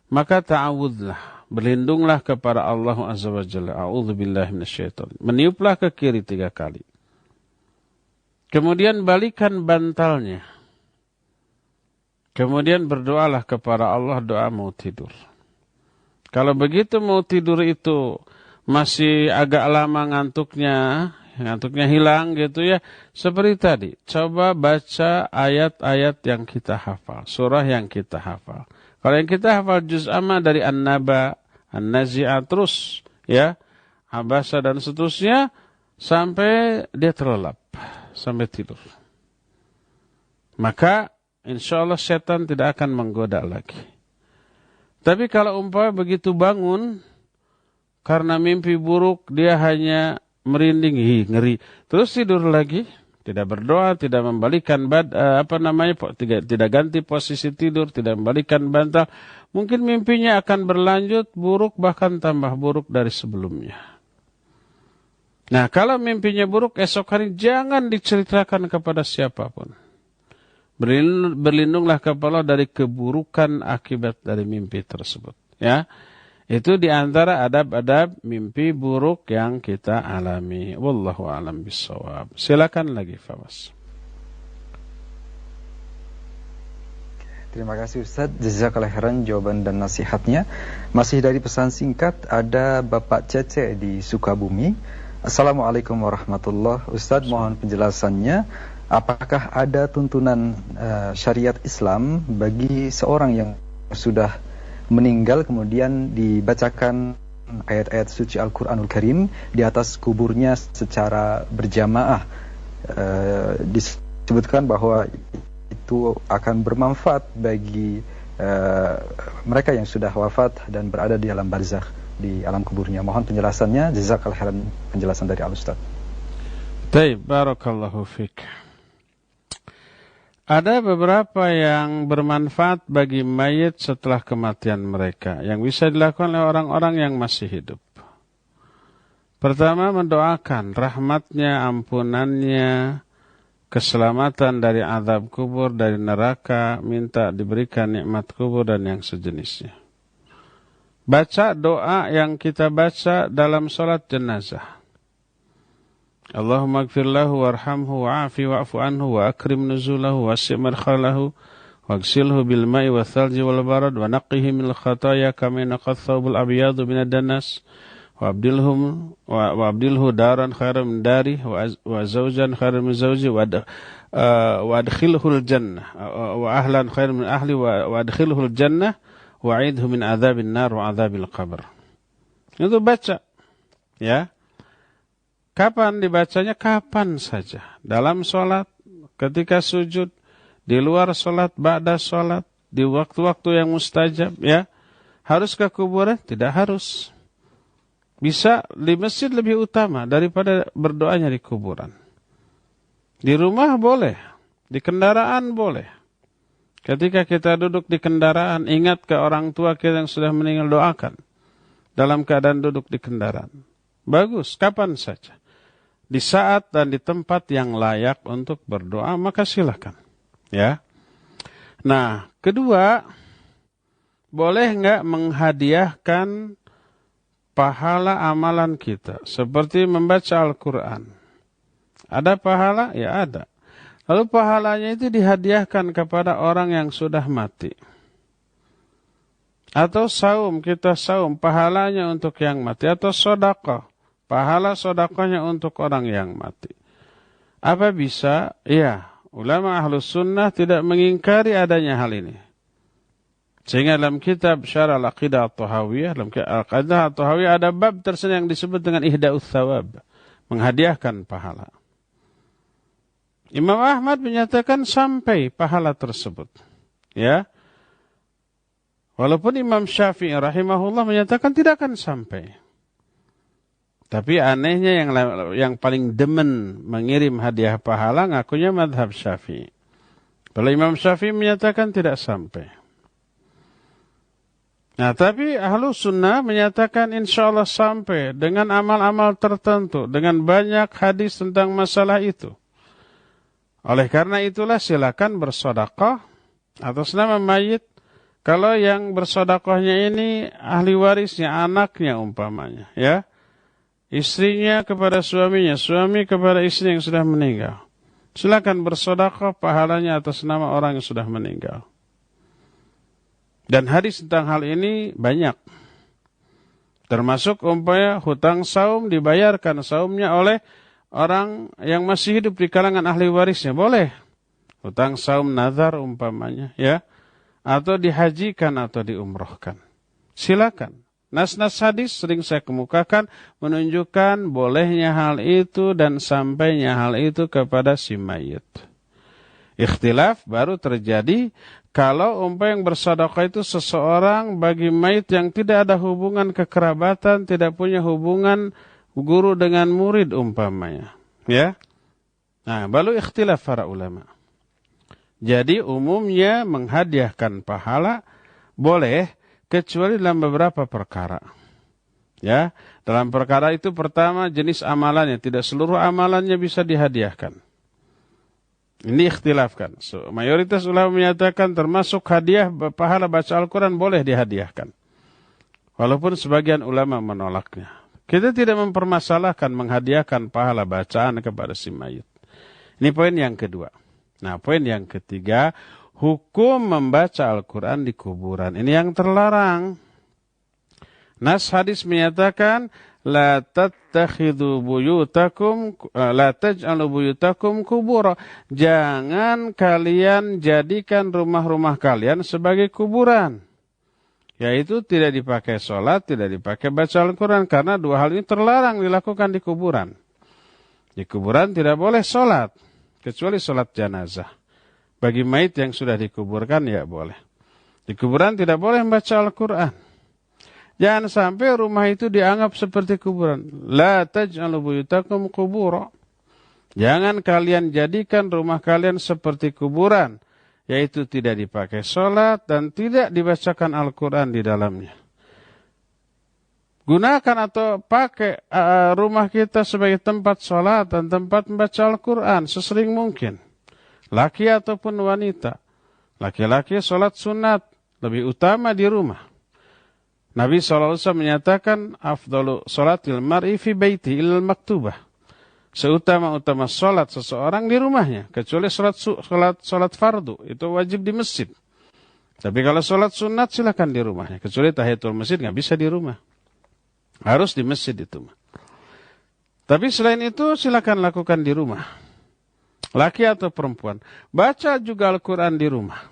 Speaker 1: maka ta'awudlah. Berlindunglah kepada Allah Azza wa Jalla. A'udzubillahi minasyaitan. Meniuplah ke kiri 3 kali. Kemudian balikan bantalnya. Kemudian berdoalah kepada Allah doa mau tidur. Kalau begitu mau tidur itu masih agak lama ngantuknya hilang gitu ya. Seperti tadi, coba baca ayat-ayat yang kita hafal, surah yang kita hafal. Kalau yang kita hafal juz amma dari An-Naba, An-Nazi'ah terus, ya, Abasa dan seterusnya, sampai dia terlelap, sampai tidur. Maka, insya Allah setan tidak akan menggoda lagi. Tapi kalau umpama begitu bangun, karena mimpi buruk, dia hanya merinding, ngeri. Terus tidur lagi. Tidak berdoa, tidak membalikan tidak ganti posisi tidur, tidak membalikan bantal. Mungkin mimpinya akan berlanjut buruk, bahkan tambah buruk dari sebelumnya. Nah, kalau mimpinya buruk, esok hari jangan diceritakan kepada siapapun. Berlindunglah kepada Allah dari keburukan akibat dari mimpi tersebut. Ya. Itu diantara adab-adab mimpi buruk yang kita alami. Wallahu a'lam bishawab. Silakan lagi, Fawas.
Speaker 2: Terima kasih Ustaz. Jazakallahu khairan jawaban dan nasihatnya. Masih dari pesan singkat, ada Bapak Cece di Sukabumi. Assalamualaikum warahmatullahi wabarakatuh. Ustaz, mohon penjelasannya. Apakah ada tuntunan syariat Islam bagi seorang yang sudah meninggal kemudian dibacakan ayat-ayat suci Al-Quranul Karim di atas kuburnya secara berjamaah? Disebutkan bahwa itu akan bermanfaat bagi mereka yang sudah wafat dan berada di alam barzakh, di alam kuburnya. Mohon penjelasannya. Jazakallahu khairan penjelasan dari Al-Ustaz.
Speaker 1: Baik, barakallahu fiik. Ada beberapa yang bermanfaat bagi mayit setelah kematian mereka, yang bisa dilakukan oleh orang-orang yang masih hidup. Pertama, mendoakan rahmatnya, ampunannya, keselamatan dari azab kubur, dari neraka, minta diberikan nikmat kubur dan yang sejenisnya. Baca doa yang kita baca dalam salat jenazah. Allahumma ighfir lahu warhamhu wa'afi wa'fu anhu wa akrim nuzulahu wasi' madkhalahu waghsilhu bil ma'i wa thalji wal barad wa naqqihi min al khataaya kama yanqadhu thawbul abyadu min ad-danas wa abdilhu daran khairan min dari wa zawjan khairan min zawji wa adkhilhu al jannah wa ahlan khairan min ahli wa adkhilhu al jannah wa 'idhu min adzabin nar wa adzabil qabr. Itu baca, ya. Kapan dibacanya? Kapan saja. Dalam sholat, ketika sujud, di luar sholat, ba'da sholat, di waktu-waktu yang mustajab, ya. Harus ke kuburan? Tidak harus. Bisa di masjid lebih utama daripada berdoanya di kuburan. Di rumah boleh, di kendaraan boleh. Ketika kita duduk di kendaraan, ingat ke orang tua kita yang sudah meninggal, doakan. Dalam keadaan duduk di kendaraan. Bagus, kapan saja. Di saat dan di tempat yang layak untuk berdoa, maka silakan. Ya. Nah, kedua, boleh nggak menghadiahkan pahala amalan kita seperti membaca Al-Quran? Ada pahala? Ya ada. Lalu pahalanya itu dihadiahkan kepada orang yang sudah mati. Atau saum, kita saum, pahalanya untuk yang mati. Atau sedekah, pahala sedekahnya untuk orang yang mati. Apa bisa? Ya, ulama Ahlus Sunnah tidak mengingkari adanya hal ini. Sehingga dalam kitab Syarah Al-Aqidah At-Tahawiyah, dalam Al-Aqidah At-Tahawiyah ada bab tersendiri yang disebut dengan Ihda'uts Tsawab, menghadiahkan pahala. Imam Ahmad menyatakan sampai pahala tersebut. Ya. Walaupun Imam Syafi'i rahimahullah menyatakan tidak akan sampai. Tapi anehnya yang paling demen mengirim hadiah pahala ngakunya madhab Syafi'i. Kalau Imam Syafi'i menyatakan tidak sampai. Nah, tapi Ahlus Sunnah menyatakan insya Allah sampai dengan amal-amal tertentu, dengan banyak hadis tentang masalah itu. Oleh karena itulah silakan bersedekah atas nama mayit. Kalau yang bersedekahnya ini ahli warisnya, anaknya umpamanya, ya. Istrinya kepada suaminya, suami kepada istri yang sudah meninggal. Silakan bersedekah, pahalanya atas nama orang yang sudah meninggal. Dan hadis tentang hal ini banyak. Termasuk umpamanya hutang saum dibayarkan saumnya oleh orang yang masih hidup di kalangan ahli warisnya. Boleh. Hutang saum nazar umpamanya, ya. Atau dihajikan atau diumrohkan. Silakan. Nas-nas hadis sering saya kemukakan menunjukkan bolehnya hal itu dan sampainya hal itu kepada si mayit. Ikhtilaf baru terjadi kalau umpamanya yang bersedekah itu seseorang bagi mayit yang tidak ada hubungan kekerabatan, tidak punya hubungan guru dengan murid umpamanya. Ya. Nah, baru ikhtilaf para ulama. Jadi umumnya menghadiahkan pahala boleh kecuali dalam beberapa perkara. Ya, dalam perkara itu pertama jenis amalannya, tidak seluruh amalannya bisa dihadiahkan. Ini ikhtilafkan. Mayoritas ulama menyatakan termasuk hadiah pahala baca Al-Quran boleh dihadiahkan. Walaupun sebagian ulama menolaknya. Kita tidak mempermasalahkan menghadiahkan pahala bacaan kepada si mayit. Ini poin yang kedua. Nah, poin yang ketiga, hukum membaca Al-Quran di kuburan. Ini yang terlarang. Nas hadis menyatakan, la tattakhidhu buyutakum, la taj'alu buyutakum kubura. Jangan kalian jadikan rumah-rumah kalian sebagai kuburan. Yaitu tidak dipakai sholat, tidak dipakai baca Al-Quran. Karena dua hal ini terlarang dilakukan di kuburan. Di kuburan tidak boleh sholat, kecuali sholat jenazah. Bagi mayit yang sudah dikuburkan, ya boleh. Di kuburan tidak boleh membaca Al-Quran. Jangan sampai rumah itu dianggap seperti kuburan. La taj'alu buyutakum qubura. Jangan kalian jadikan rumah kalian seperti kuburan. Yaitu tidak dipakai sholat dan tidak dibacakan Al-Quran di dalamnya. Gunakan atau pakai rumah kita sebagai tempat sholat dan tempat membaca Al-Quran sesering mungkin. Laki ataupun wanita. Laki-laki sholat sunat lebih utama di rumah. Nabi SAW menyatakan, afdalu sholatil mar'i fi baiti ilal maktubah. Seutama-utama sholat seseorang di rumahnya. Kecuali sholat fardu. Itu wajib di masjid. Tapi kalau sholat sunat silakan di rumahnya. Kecuali tahiyatul masjid nggak bisa di rumah. Harus di masjid itu. Tapi selain itu silakan lakukan di rumah. Laki atau perempuan. Baca juga Al-Quran di rumah.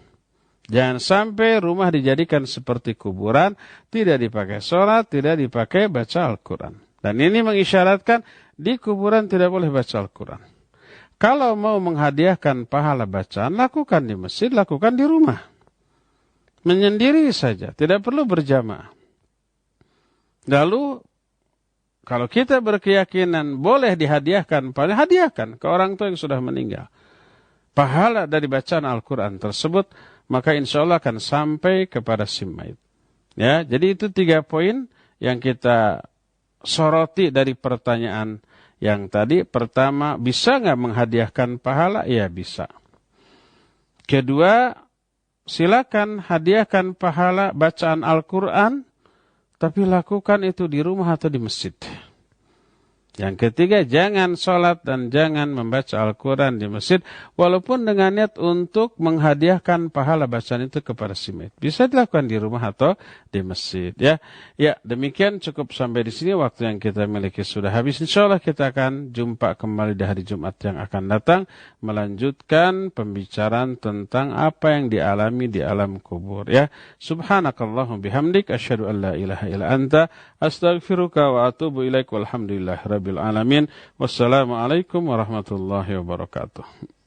Speaker 1: Jangan sampai rumah dijadikan seperti kuburan. Tidak dipakai sholat, tidak dipakai baca Al-Quran. Dan ini mengisyaratkan di kuburan tidak boleh baca Al-Quran. Kalau mau menghadiahkan pahala bacaan, lakukan di masjid, lakukan di rumah. Menyendiri saja, tidak perlu berjamaah. Lalu, kalau kita berkeyakinan boleh dihadiahkan, hadiahkan ke orang tua yang sudah meninggal. Pahala dari bacaan Al-Quran tersebut, maka insya Allah akan sampai kepada si mayit. Ya, jadi itu 3 poin yang kita soroti dari pertanyaan yang tadi. Pertama, bisa nggak menghadiahkan pahala? Ya bisa. Kedua, silakan hadiahkan pahala bacaan Al-Quran, tapi lakukan itu di rumah atau di masjid. Yang ketiga, jangan sholat dan jangan membaca Al-Quran di masjid, walaupun dengan niat untuk menghadiahkan pahala bacaan itu kepada si mayit. Bisa dilakukan di rumah atau di masjid. Ya, demikian cukup sampai di sini. Waktu yang kita miliki sudah habis. InsyaAllah kita akan jumpa kembali di hari Jumat yang akan datang, melanjutkan pembicaraan tentang apa yang dialami di alam kubur. Ya, subhanakallahum bihamdik, asyhadu an la ilaha illa anta, astaghfiruka wa atubu ilaik, walhamdulillah rabbil alamin. Wassalamualaikum warahmatullahi wabarakatuh.